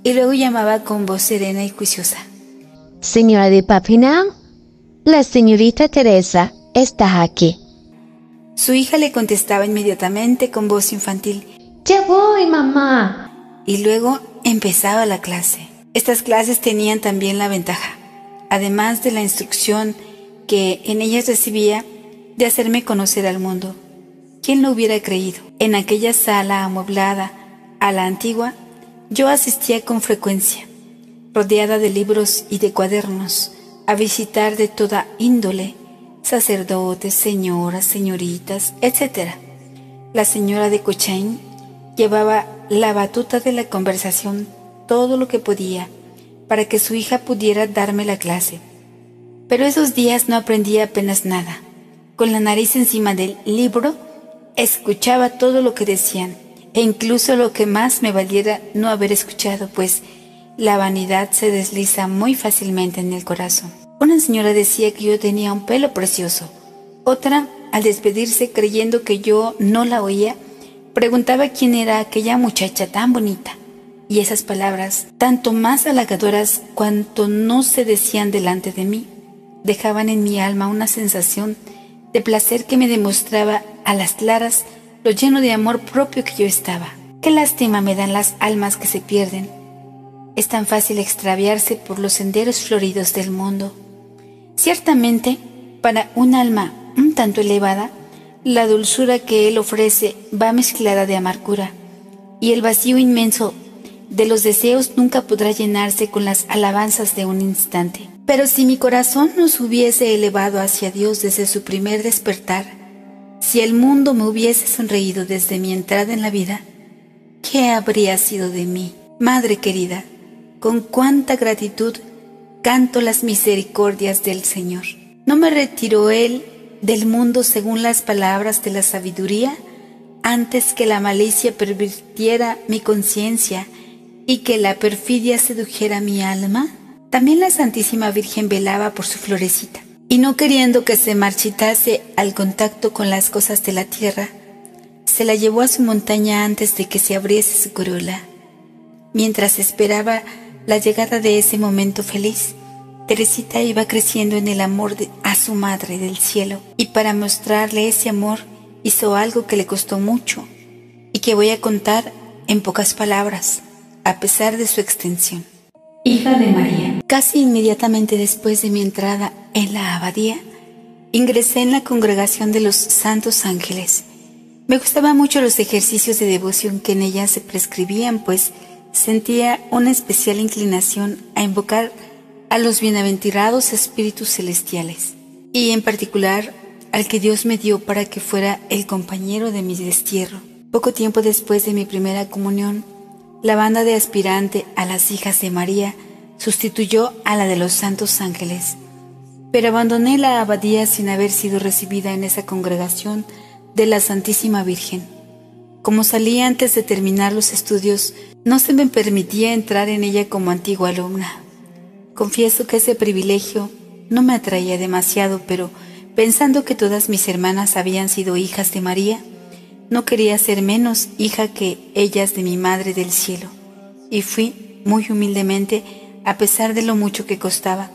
y luego llamaba con voz serena y juiciosa: Señora de Papinal, la señorita Teresa está aquí. Su hija le contestaba inmediatamente con voz infantil: Ya voy, mamá. Y luego empezaba la clase. Estas clases tenían también la ventaja, además de la instrucción que en ellas recibía, de hacerme conocer al mundo. ¿Quién lo hubiera creído? En aquella sala amueblada a la antigua, yo asistía con frecuencia, rodeada de libros y de cuadernos, a visitar de toda índole, sacerdotes, señoras, señoritas, etc. La señora de Cochaín llevaba la batuta de la conversación todo lo que podía para que su hija pudiera darme la clase. Pero esos días no aprendía apenas nada. Con la nariz encima del libro, escuchaba todo lo que decían, e incluso lo que más me valiera no haber escuchado, pues la vanidad se desliza muy fácilmente en el corazón. Una señora decía que yo tenía un pelo precioso. Otra, al despedirse creyendo que yo no la oía, preguntaba quién era aquella muchacha tan bonita. Y esas palabras, tanto más halagadoras cuanto no se decían delante de mí, dejaban en mi alma una sensación de placer que me demostraba a las claras lo lleno de amor propio que yo estaba. Qué lástima me dan las almas que se pierden. Es tan fácil extraviarse por los senderos floridos del mundo. Ciertamente, para un alma un tanto elevada, la dulzura que él ofrece va mezclada de amargura, y el vacío inmenso de los deseos nunca podrá llenarse con las alabanzas de un instante. Pero si mi corazón no se hubiese elevado hacia Dios desde su primer despertar, si el mundo me hubiese sonreído desde mi entrada en la vida, ¿qué habría sido de mí? Madre querida, con cuánta gratitud canto las misericordias del Señor. ¿No me retiró Él del mundo según las palabras de la sabiduría, antes que la malicia pervirtiera mi conciencia y que la perfidia sedujera mi alma? También la Santísima Virgen velaba por su florecita, y no queriendo que se marchitase al contacto con las cosas de la tierra, se la llevó a su montaña antes de que se abriese su corola. Mientras esperaba la llegada de ese momento feliz, Teresita iba creciendo en el amor a su Madre del Cielo, y para mostrarle ese amor hizo algo que le costó mucho y que voy a contar en pocas palabras, a pesar de su extensión. Hija de María. Casi inmediatamente después de mi entrada en la abadía, ingresé en la congregación de los Santos Ángeles. Me gustaban mucho los ejercicios de devoción que en ella se prescribían, pues sentía una especial inclinación a invocar a los bienaventurados espíritus celestiales, y en particular al que Dios me dio para que fuera el compañero de mi destierro. Poco tiempo después de mi primera comunión, la banda de aspirante a las hijas de María sustituyó a la de los Santos Ángeles, pero abandoné la abadía sin haber sido recibida en esa congregación de la Santísima Virgen. Como salí antes de terminar los estudios, no se me permitía entrar en ella como antigua alumna. Confieso que ese privilegio no me atraía demasiado, pero pensando que todas mis hermanas habían sido hijas de María, no quería ser menos hija que ellas de mi Madre del Cielo, y fui, muy humildemente, a pesar de lo mucho que costaba,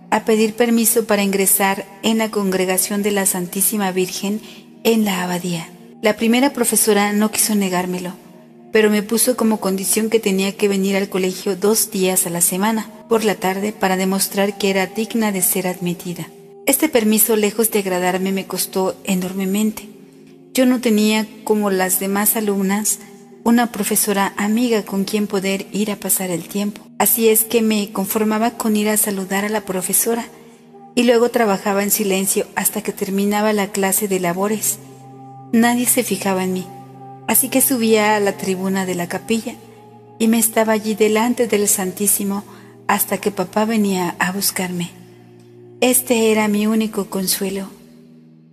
a pedir permiso para ingresar en la congregación de la Santísima Virgen en la abadía. La primera profesora no quiso negármelo, pero me puso como condición que tenía que venir al colegio 2 días a la semana, por la tarde, para demostrar que era digna de ser admitida. Este permiso, lejos de agradarme, me costó enormemente. Yo no tenía, como las demás alumnas, una profesora amiga con quien poder ir a pasar el tiempo. Así es que me conformaba con ir a saludar a la profesora y luego trabajaba en silencio hasta que terminaba la clase de labores. Nadie se fijaba en mí, así que subía a la tribuna de la capilla y me estaba allí delante del Santísimo hasta que papá venía a buscarme. Este era mi único consuelo.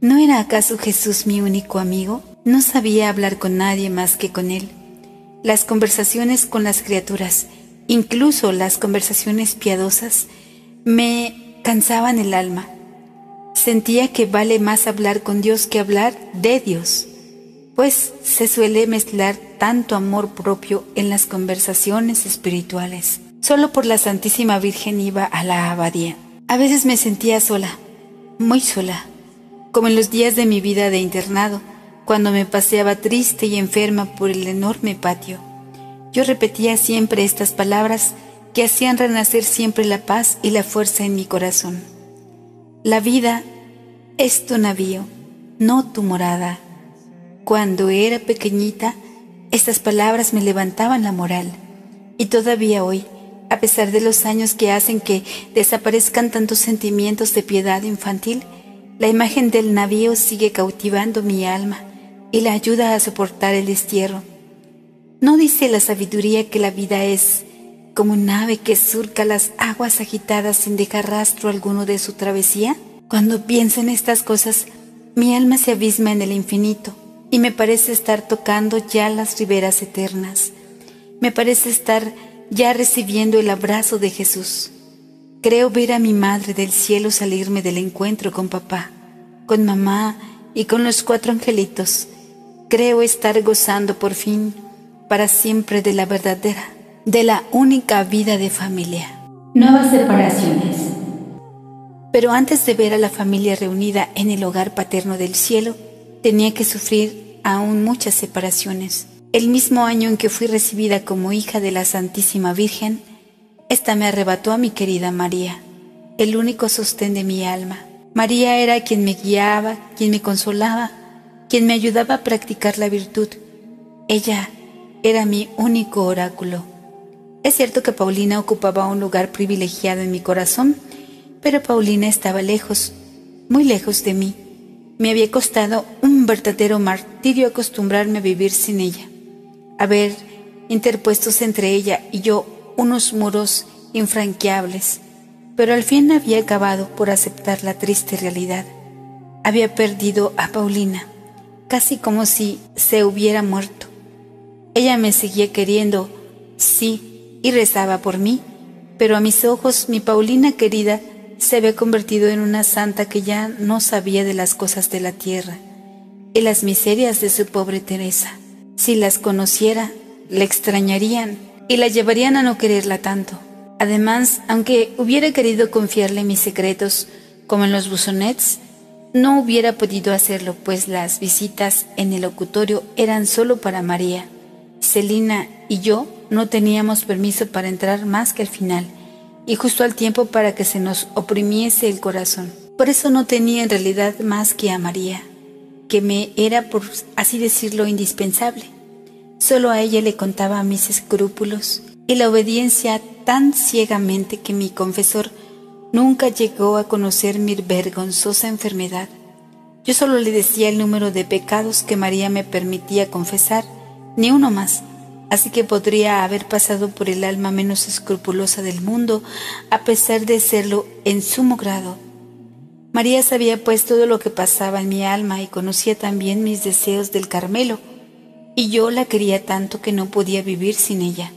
¿No era acaso Jesús mi único amigo? No sabía hablar con nadie más que con Él. Las conversaciones con las criaturas, incluso las conversaciones piadosas, me cansaban el alma. Sentía que vale más hablar con Dios que hablar de Dios, pues se suele mezclar tanto amor propio en las conversaciones espirituales. Solo por la Santísima Virgen iba a la abadía. A veces me sentía sola, muy sola, como en los días de mi vida de internado, cuando me paseaba triste y enferma por el enorme patio. Yo repetía siempre estas palabras que hacían renacer siempre la paz y la fuerza en mi corazón. La vida es tu navío, no tu morada. Cuando era pequeñita, estas palabras me levantaban la moral. Y todavía hoy, a pesar de los años que hacen que desaparezcan tantos sentimientos de piedad infantil, la imagen del navío sigue cautivando mi alma y la ayuda a soportar el destierro. ¿No dice la sabiduría que la vida es como un ave que surca las aguas agitadas sin dejar rastro alguno de su travesía? Cuando pienso en estas cosas, mi alma se abisma en el infinito y me parece estar tocando ya las riberas eternas. Me parece estar ya recibiendo el abrazo de Jesús. Creo ver a mi Madre del cielo salirme del encuentro con papá, con mamá y con los 4 angelitos. Creo estar gozando por fin, para siempre, de la verdadera, de la única vida de familia. Nuevas separaciones. Pero antes de ver a la familia reunida en el hogar paterno del cielo, tenía que sufrir aún muchas separaciones. El mismo año en que fui recibida como hija de la Santísima Virgen, esta me arrebató a mi querida María, el único sostén de mi alma. María era quien me guiaba, quien me consolaba, quien me ayudaba a practicar la virtud. Ella era mi único oráculo. Es cierto que Paulina ocupaba un lugar privilegiado en mi corazón, pero Paulina estaba lejos, muy lejos de mí. Me había costado un verdadero martirio acostumbrarme a vivir sin ella, a ver interpuestos entre ella y yo unos muros infranqueables, pero al fin había acabado por aceptar la triste realidad. Había perdido a Paulina, casi como si se hubiera muerto. Ella me seguía queriendo, sí, y rezaba por mí, pero a mis ojos mi Paulina querida se había convertido en una santa que ya no sabía de las cosas de la tierra y las miserias de su pobre Teresa. Si las conociera, la extrañarían y la llevarían a no quererla tanto. Además, aunque hubiera querido confiarle mis secretos, como en los buzonets, no hubiera podido hacerlo, pues las visitas en el locutorio eran solo para María. Celina y yo no teníamos permiso para entrar más que al final, y justo al tiempo para que se nos oprimiese el corazón. Por eso no tenía en realidad más que a María, que me era, por así decirlo, indispensable. Solo a ella le contaba mis escrúpulos y la obediencia tan ciegamente que mi confesor nunca llegó a conocer mi vergonzosa enfermedad. Yo solo le decía el número de pecados que María me permitía confesar, ni uno más, así que podría haber pasado por el alma menos escrupulosa del mundo, a pesar de serlo en sumo grado. María sabía pues todo lo que pasaba en mi alma y conocía también mis deseos del Carmelo, y yo la quería tanto que no podía vivir sin ella.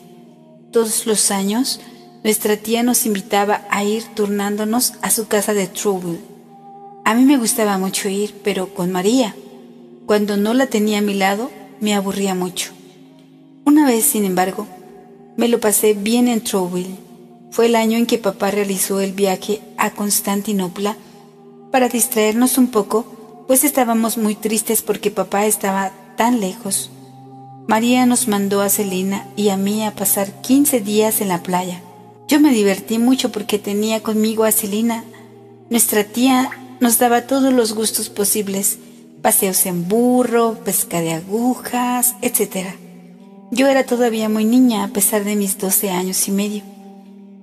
Todos los años, nuestra tía nos invitaba a ir turnándonos a su casa de Trouville. A mí me gustaba mucho ir, pero con María. Cuando no la tenía a mi lado, me aburría mucho. Una vez, sin embargo, me lo pasé bien en Trouville. Fue el año en que papá realizó el viaje a Constantinopla para distraernos un poco, pues estábamos muy tristes porque papá estaba tan lejos. María nos mandó a Celina y a mí a pasar 15 días en la playa. Yo me divertí mucho porque tenía conmigo a Celina. Nuestra tía nos daba todos los gustos posibles, paseos en burro, pesca de agujas, etc. Yo era todavía muy niña a pesar de mis 12 años y medio.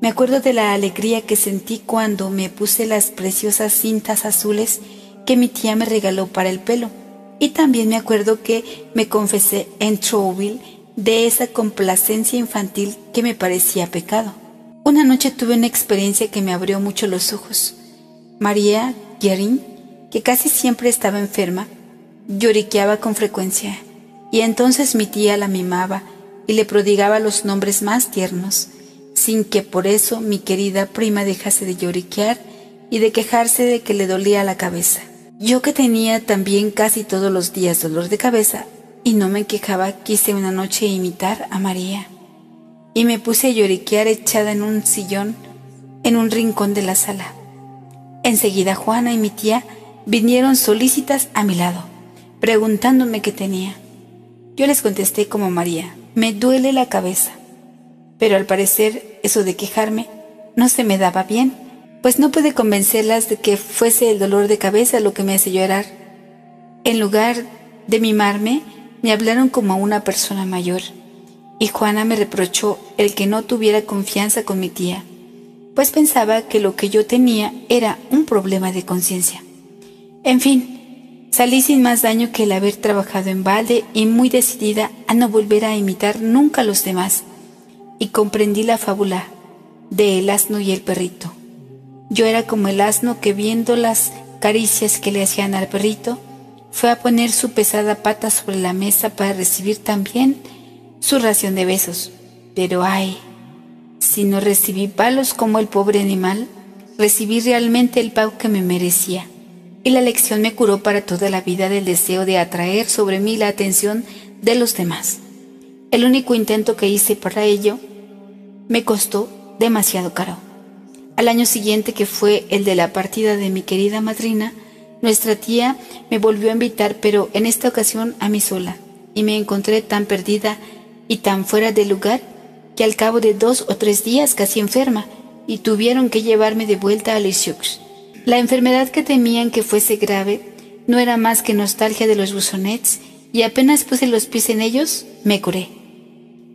Me acuerdo de la alegría que sentí cuando me puse las preciosas cintas azules que mi tía me regaló para el pelo. Y también me acuerdo que me confesé en Trouville de esa complacencia infantil que me parecía pecado. Una noche tuve una experiencia que me abrió mucho los ojos. María Guerin, que casi siempre estaba enferma, lloriqueaba con frecuencia, y entonces mi tía la mimaba y le prodigaba los nombres más tiernos, sin que por eso mi querida prima dejase de lloriquear y de quejarse de que le dolía la cabeza. Yo, que tenía también casi todos los días dolor de cabeza y no me quejaba, quise una noche imitar a María y me puse a lloriquear echada en un sillón en un rincón de la sala. Enseguida Juana y mi tía vinieron solícitas a mi lado, preguntándome qué tenía. Yo les contesté como María: me duele la cabeza. Pero al parecer eso de quejarme no se me daba bien, pues no pude convencerlas de que fuese el dolor de cabeza lo que me hace llorar. En lugar de mimarme, me hablaron como a una persona mayor, y Juana me reprochó el que no tuviera confianza con mi tía, pues pensaba que lo que yo tenía era un problema de conciencia. En fin, salí sin más daño que el haber trabajado en balde y muy decidida a no volver a imitar nunca a los demás, y comprendí la fábula de el asno y el perrito. Yo era como el asno que, viendo las caricias que le hacían al perrito, fue a poner su pesada pata sobre la mesa para recibir también su ración de besos. Pero ay, si no recibí palos como el pobre animal, recibí realmente el pago que me merecía, y la lección me curó para toda la vida del deseo de atraer sobre mí la atención de los demás. El único intento que hice para ello me costó demasiado caro. Al año siguiente, que fue el de la partida de mi querida madrina, nuestra tía me volvió a invitar, pero en esta ocasión a mí sola, y me encontré tan perdida y tan fuera de lugar que al cabo de 2 o 3 días casi enferma, y tuvieron que llevarme de vuelta a Lisieux. La enfermedad que temían que fuese grave no era más que nostalgia de los Busonets, y apenas puse los pies en ellos, me curé.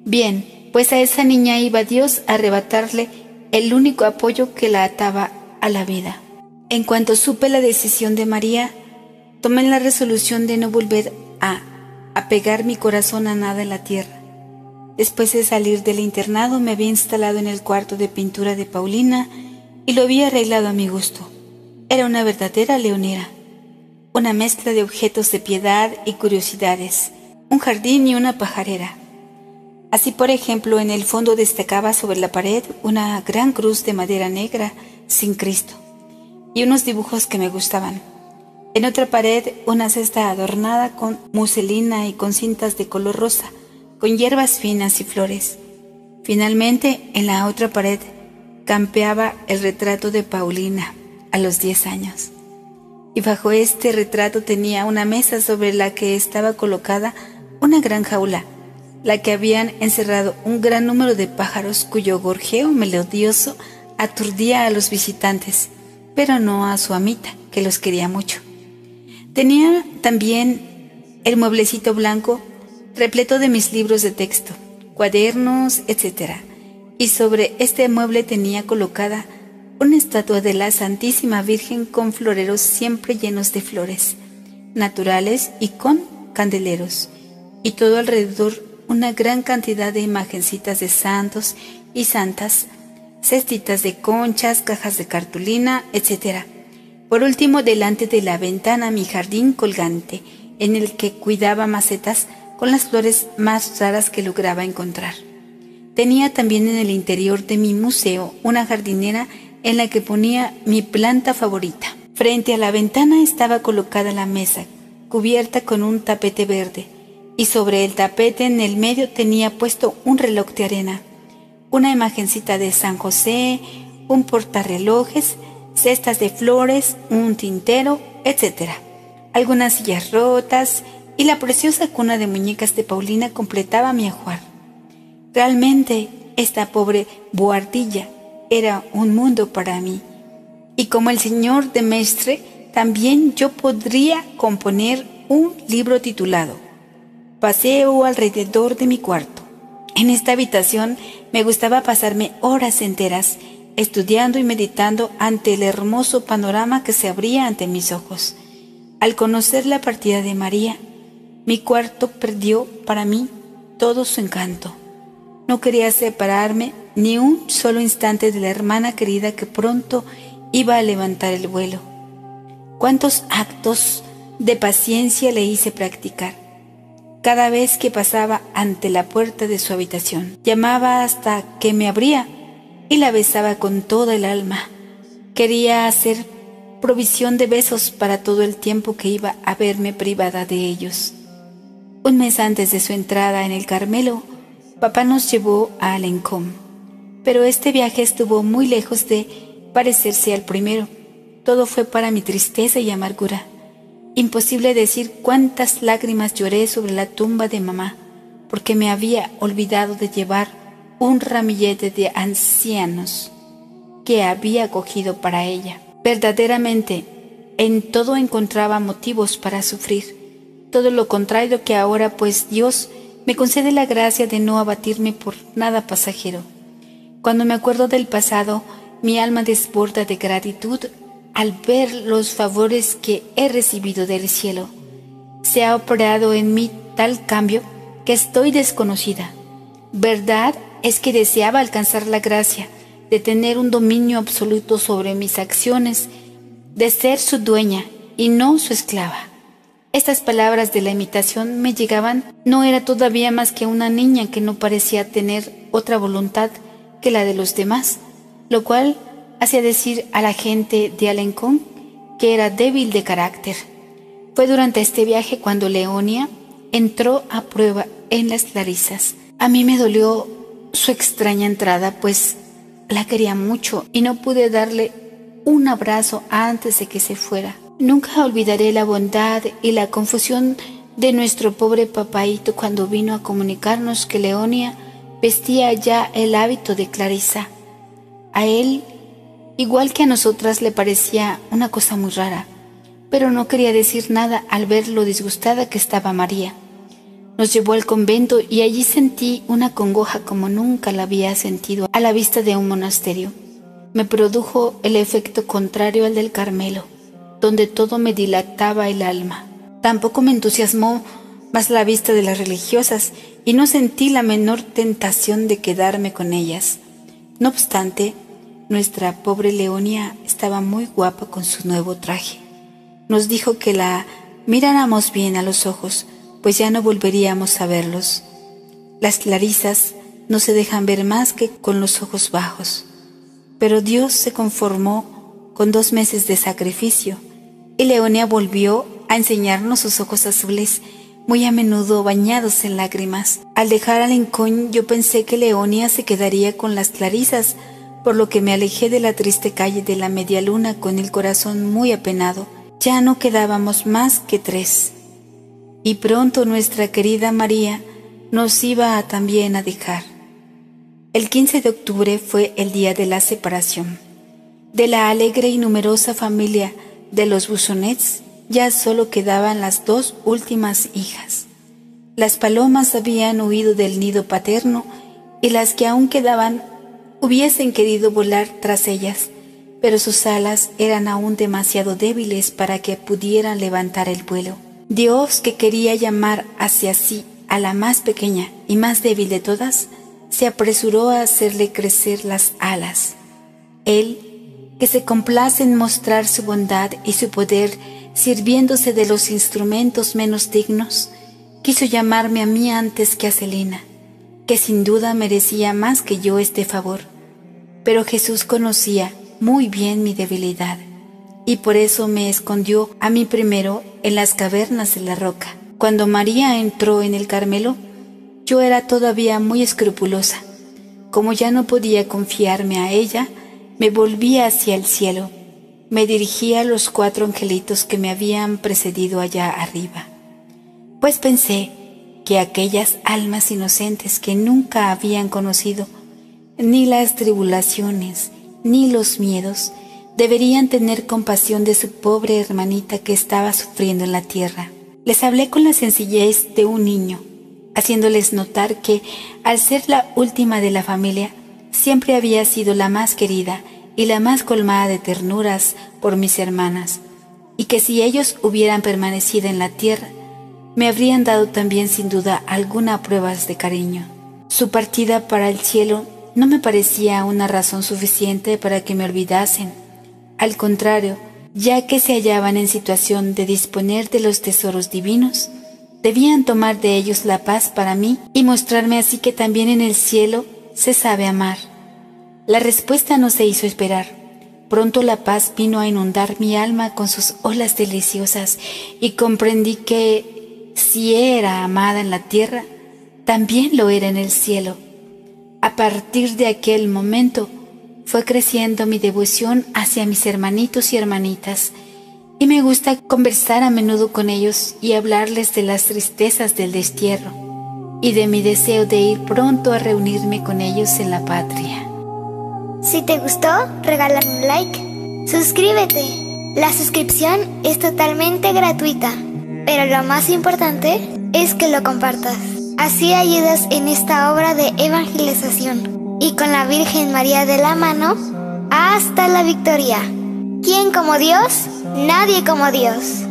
Bien, pues a esa niña iba Dios a arrebatarle el único apoyo que la ataba a la vida. En cuanto supe la decisión de María, tomé la resolución de no volver a apegar mi corazón a nada en la tierra. Después de salir del internado, me había instalado en el cuarto de pintura de Paulina y lo había arreglado a mi gusto. Era una verdadera leonera, una mezcla de objetos de piedad y curiosidades, un jardín y una pajarera. Así, por ejemplo, en el fondo destacaba sobre la pared una gran cruz de madera negra sin Cristo y unos dibujos que me gustaban. En otra pared, una cesta adornada con muselina y con cintas de color rosa, con hierbas finas y flores. Finalmente, en la otra pared, campeaba el retrato de Paulina a los 10 años. Y bajo este retrato tenía una mesa sobre la que estaba colocada una gran jaula, la que habían encerrado un gran número de pájaros cuyo gorjeo melodioso aturdía a los visitantes, pero no a su amita, que los quería mucho. Tenía también el mueblecito blanco repleto de mis libros de texto, cuadernos, etc. Y sobre este mueble tenía colocada una estatua de la Santísima Virgen con floreros siempre llenos de flores naturales y con candeleros, y todo alrededor una gran cantidad de imagencitas de santos y santas, cestitas de conchas, cajas de cartulina, etc. Por último, delante de la ventana, mi jardín colgante, en el que cuidaba macetas con las flores más raras que lograba encontrar. Tenía también en el interior de mi museo una jardinera en la que ponía mi planta favorita. Frente a la ventana estaba colocada la mesa, cubierta con un tapete verde, y sobre el tapete en el medio tenía puesto un reloj de arena, una imagencita de San José, un portarrelojes, cestas de flores, un tintero, etc. Algunas sillas rotas y la preciosa cuna de muñecas de Paulina completaba mi ajuar. Realmente, esta pobre boardilla era un mundo para mí, y como el señor de Maistre, también yo podría componer un libro titulado Paseo alrededor de mi cuarto. En esta habitación me gustaba pasarme horas enteras estudiando y meditando ante el hermoso panorama que se abría ante mis ojos. Al conocer la partida de María, mi cuarto perdió para mí todo su encanto. No quería separarme ni un solo instante de la hermana querida que pronto iba a levantar el vuelo. Cuántos actos de paciencia le hice practicar. Cada vez que pasaba ante la puerta de su habitación, llamaba hasta que me abría y la besaba con toda el alma. Quería hacer provisión de besos para todo el tiempo que iba a verme privada de ellos. Un mes antes de su entrada en el Carmelo, papá nos llevó a Alencón, pero este viaje estuvo muy lejos de parecerse al primero. Todo fue para mi tristeza y amargura. Imposible decir cuántas lágrimas lloré sobre la tumba de mamá, porque me había olvidado de llevar un ramillete de ancianos que había cogido para ella. Verdaderamente, en todo encontraba motivos para sufrir, todo lo contrario que ahora, pues Dios me concede la gracia de no abatirme por nada pasajero. Cuando me acuerdo del pasado, mi alma desborda de gratitud al ver los favores que he recibido del cielo. Se ha operado en mí tal cambio que estoy desconocida. Verdad es que deseaba alcanzar la gracia de tener un dominio absoluto sobre mis acciones, de ser su dueña y no su esclava. Estas palabras de la imitación me llegaban. No era todavía más que una niña que no parecía tener otra voluntad que la de los demás, lo cual hacía decir a la gente de Alencón que era débil de carácter. Fue durante este viaje cuando Leonia entró a prueba en las Clarisas. A mí me dolió su extraña entrada, pues la quería mucho y no pude darle un abrazo antes de que se fuera. Nunca olvidaré la bondad y la confusión de nuestro pobre papaíto cuando vino a comunicarnos que Leonia vestía ya el hábito de Clarisa. A él, igual que a nosotras, le parecía una cosa muy rara, pero no quería decir nada al ver lo disgustada que estaba María. Nos llevó al convento y allí sentí una congoja como nunca la había sentido a la vista de un monasterio. Me produjo el efecto contrario al del Carmelo, donde todo me dilataba el alma. Tampoco me entusiasmó más la vista de las religiosas y no sentí la menor tentación de quedarme con ellas. No obstante, nuestra pobre Leonia estaba muy guapa con su nuevo traje. Nos dijo que la miráramos bien a los ojos, pues ya no volveríamos a verlos. Las Clarisas no se dejan ver más que con los ojos bajos. Pero Dios se conformó con 2 meses de sacrificio y Leonia volvió a enseñarnos sus ojos azules, muy a menudo bañados en lágrimas. Al dejar Alencón, yo pensé que Leonia se quedaría con las Clarisas, por lo que me alejé de la triste calle de la Media Luna con el corazón muy apenado. Ya no quedábamos más que 3. Y pronto nuestra querida María nos iba también a dejar. El 15 de octubre fue el día de la separación. De la alegre y numerosa familia de los Busonets ya solo quedaban las 2 últimas hijas. Las palomas habían huido del nido paterno y las que aún quedaban hubiesen querido volar tras ellas, pero sus alas eran aún demasiado débiles para que pudieran levantar el vuelo. Dios, que quería llamar hacia sí a la más pequeña y más débil de todas, se apresuró a hacerle crecer las alas. Él, que se complace en mostrar su bondad y su poder sirviéndose de los instrumentos menos dignos, quiso llamarme a mí antes que a Celina, que sin duda merecía más que yo este favor. Pero Jesús conocía muy bien mi debilidad, y por eso me escondió a mí primero en las cavernas de la roca. Cuando María entró en el Carmelo, yo era todavía muy escrupulosa. Como ya no podía confiarme a ella, me volví hacia el cielo. Me dirigí a los 4 angelitos que me habían precedido allá arriba. Pues pensé que aquellas almas inocentes que nunca habían conocido ni las tribulaciones ni los miedos deberían tener compasión de su pobre hermanita que estaba sufriendo en la tierra. Les hablé con la sencillez de un niño, haciéndoles notar que, al ser la última de la familia, siempre había sido la más querida y la más colmada de ternuras por mis hermanas, y que si ellos hubieran permanecido en la tierra, me habrían dado también sin duda alguna pruebas de cariño. Su partida para el cielo no me parecía una razón suficiente para que me olvidasen, Al contrario, ya que se hallaban en situación de disponer de los tesoros divinos, debían tomar de ellos la paz para mí y mostrarme así que también en el cielo se sabe amar. La respuesta no se hizo esperar. Pronto la paz vino a inundar mi alma con sus olas deliciosas y comprendí que si era amada en la tierra, también lo era en el cielo. A partir de aquel momento fue creciendo mi devoción hacia mis hermanitos y hermanitas, y me gusta conversar a menudo con ellos y hablarles de las tristezas del destierro y de mi deseo de ir pronto a reunirme con ellos en la patria. Si te gustó, regálame un like, suscríbete. La suscripción es totalmente gratuita, pero lo más importante es que lo compartas. Así ayudas en esta obra de evangelización y con la Virgen María de la mano, hasta la victoria. ¿Quién como Dios? Nadie como Dios.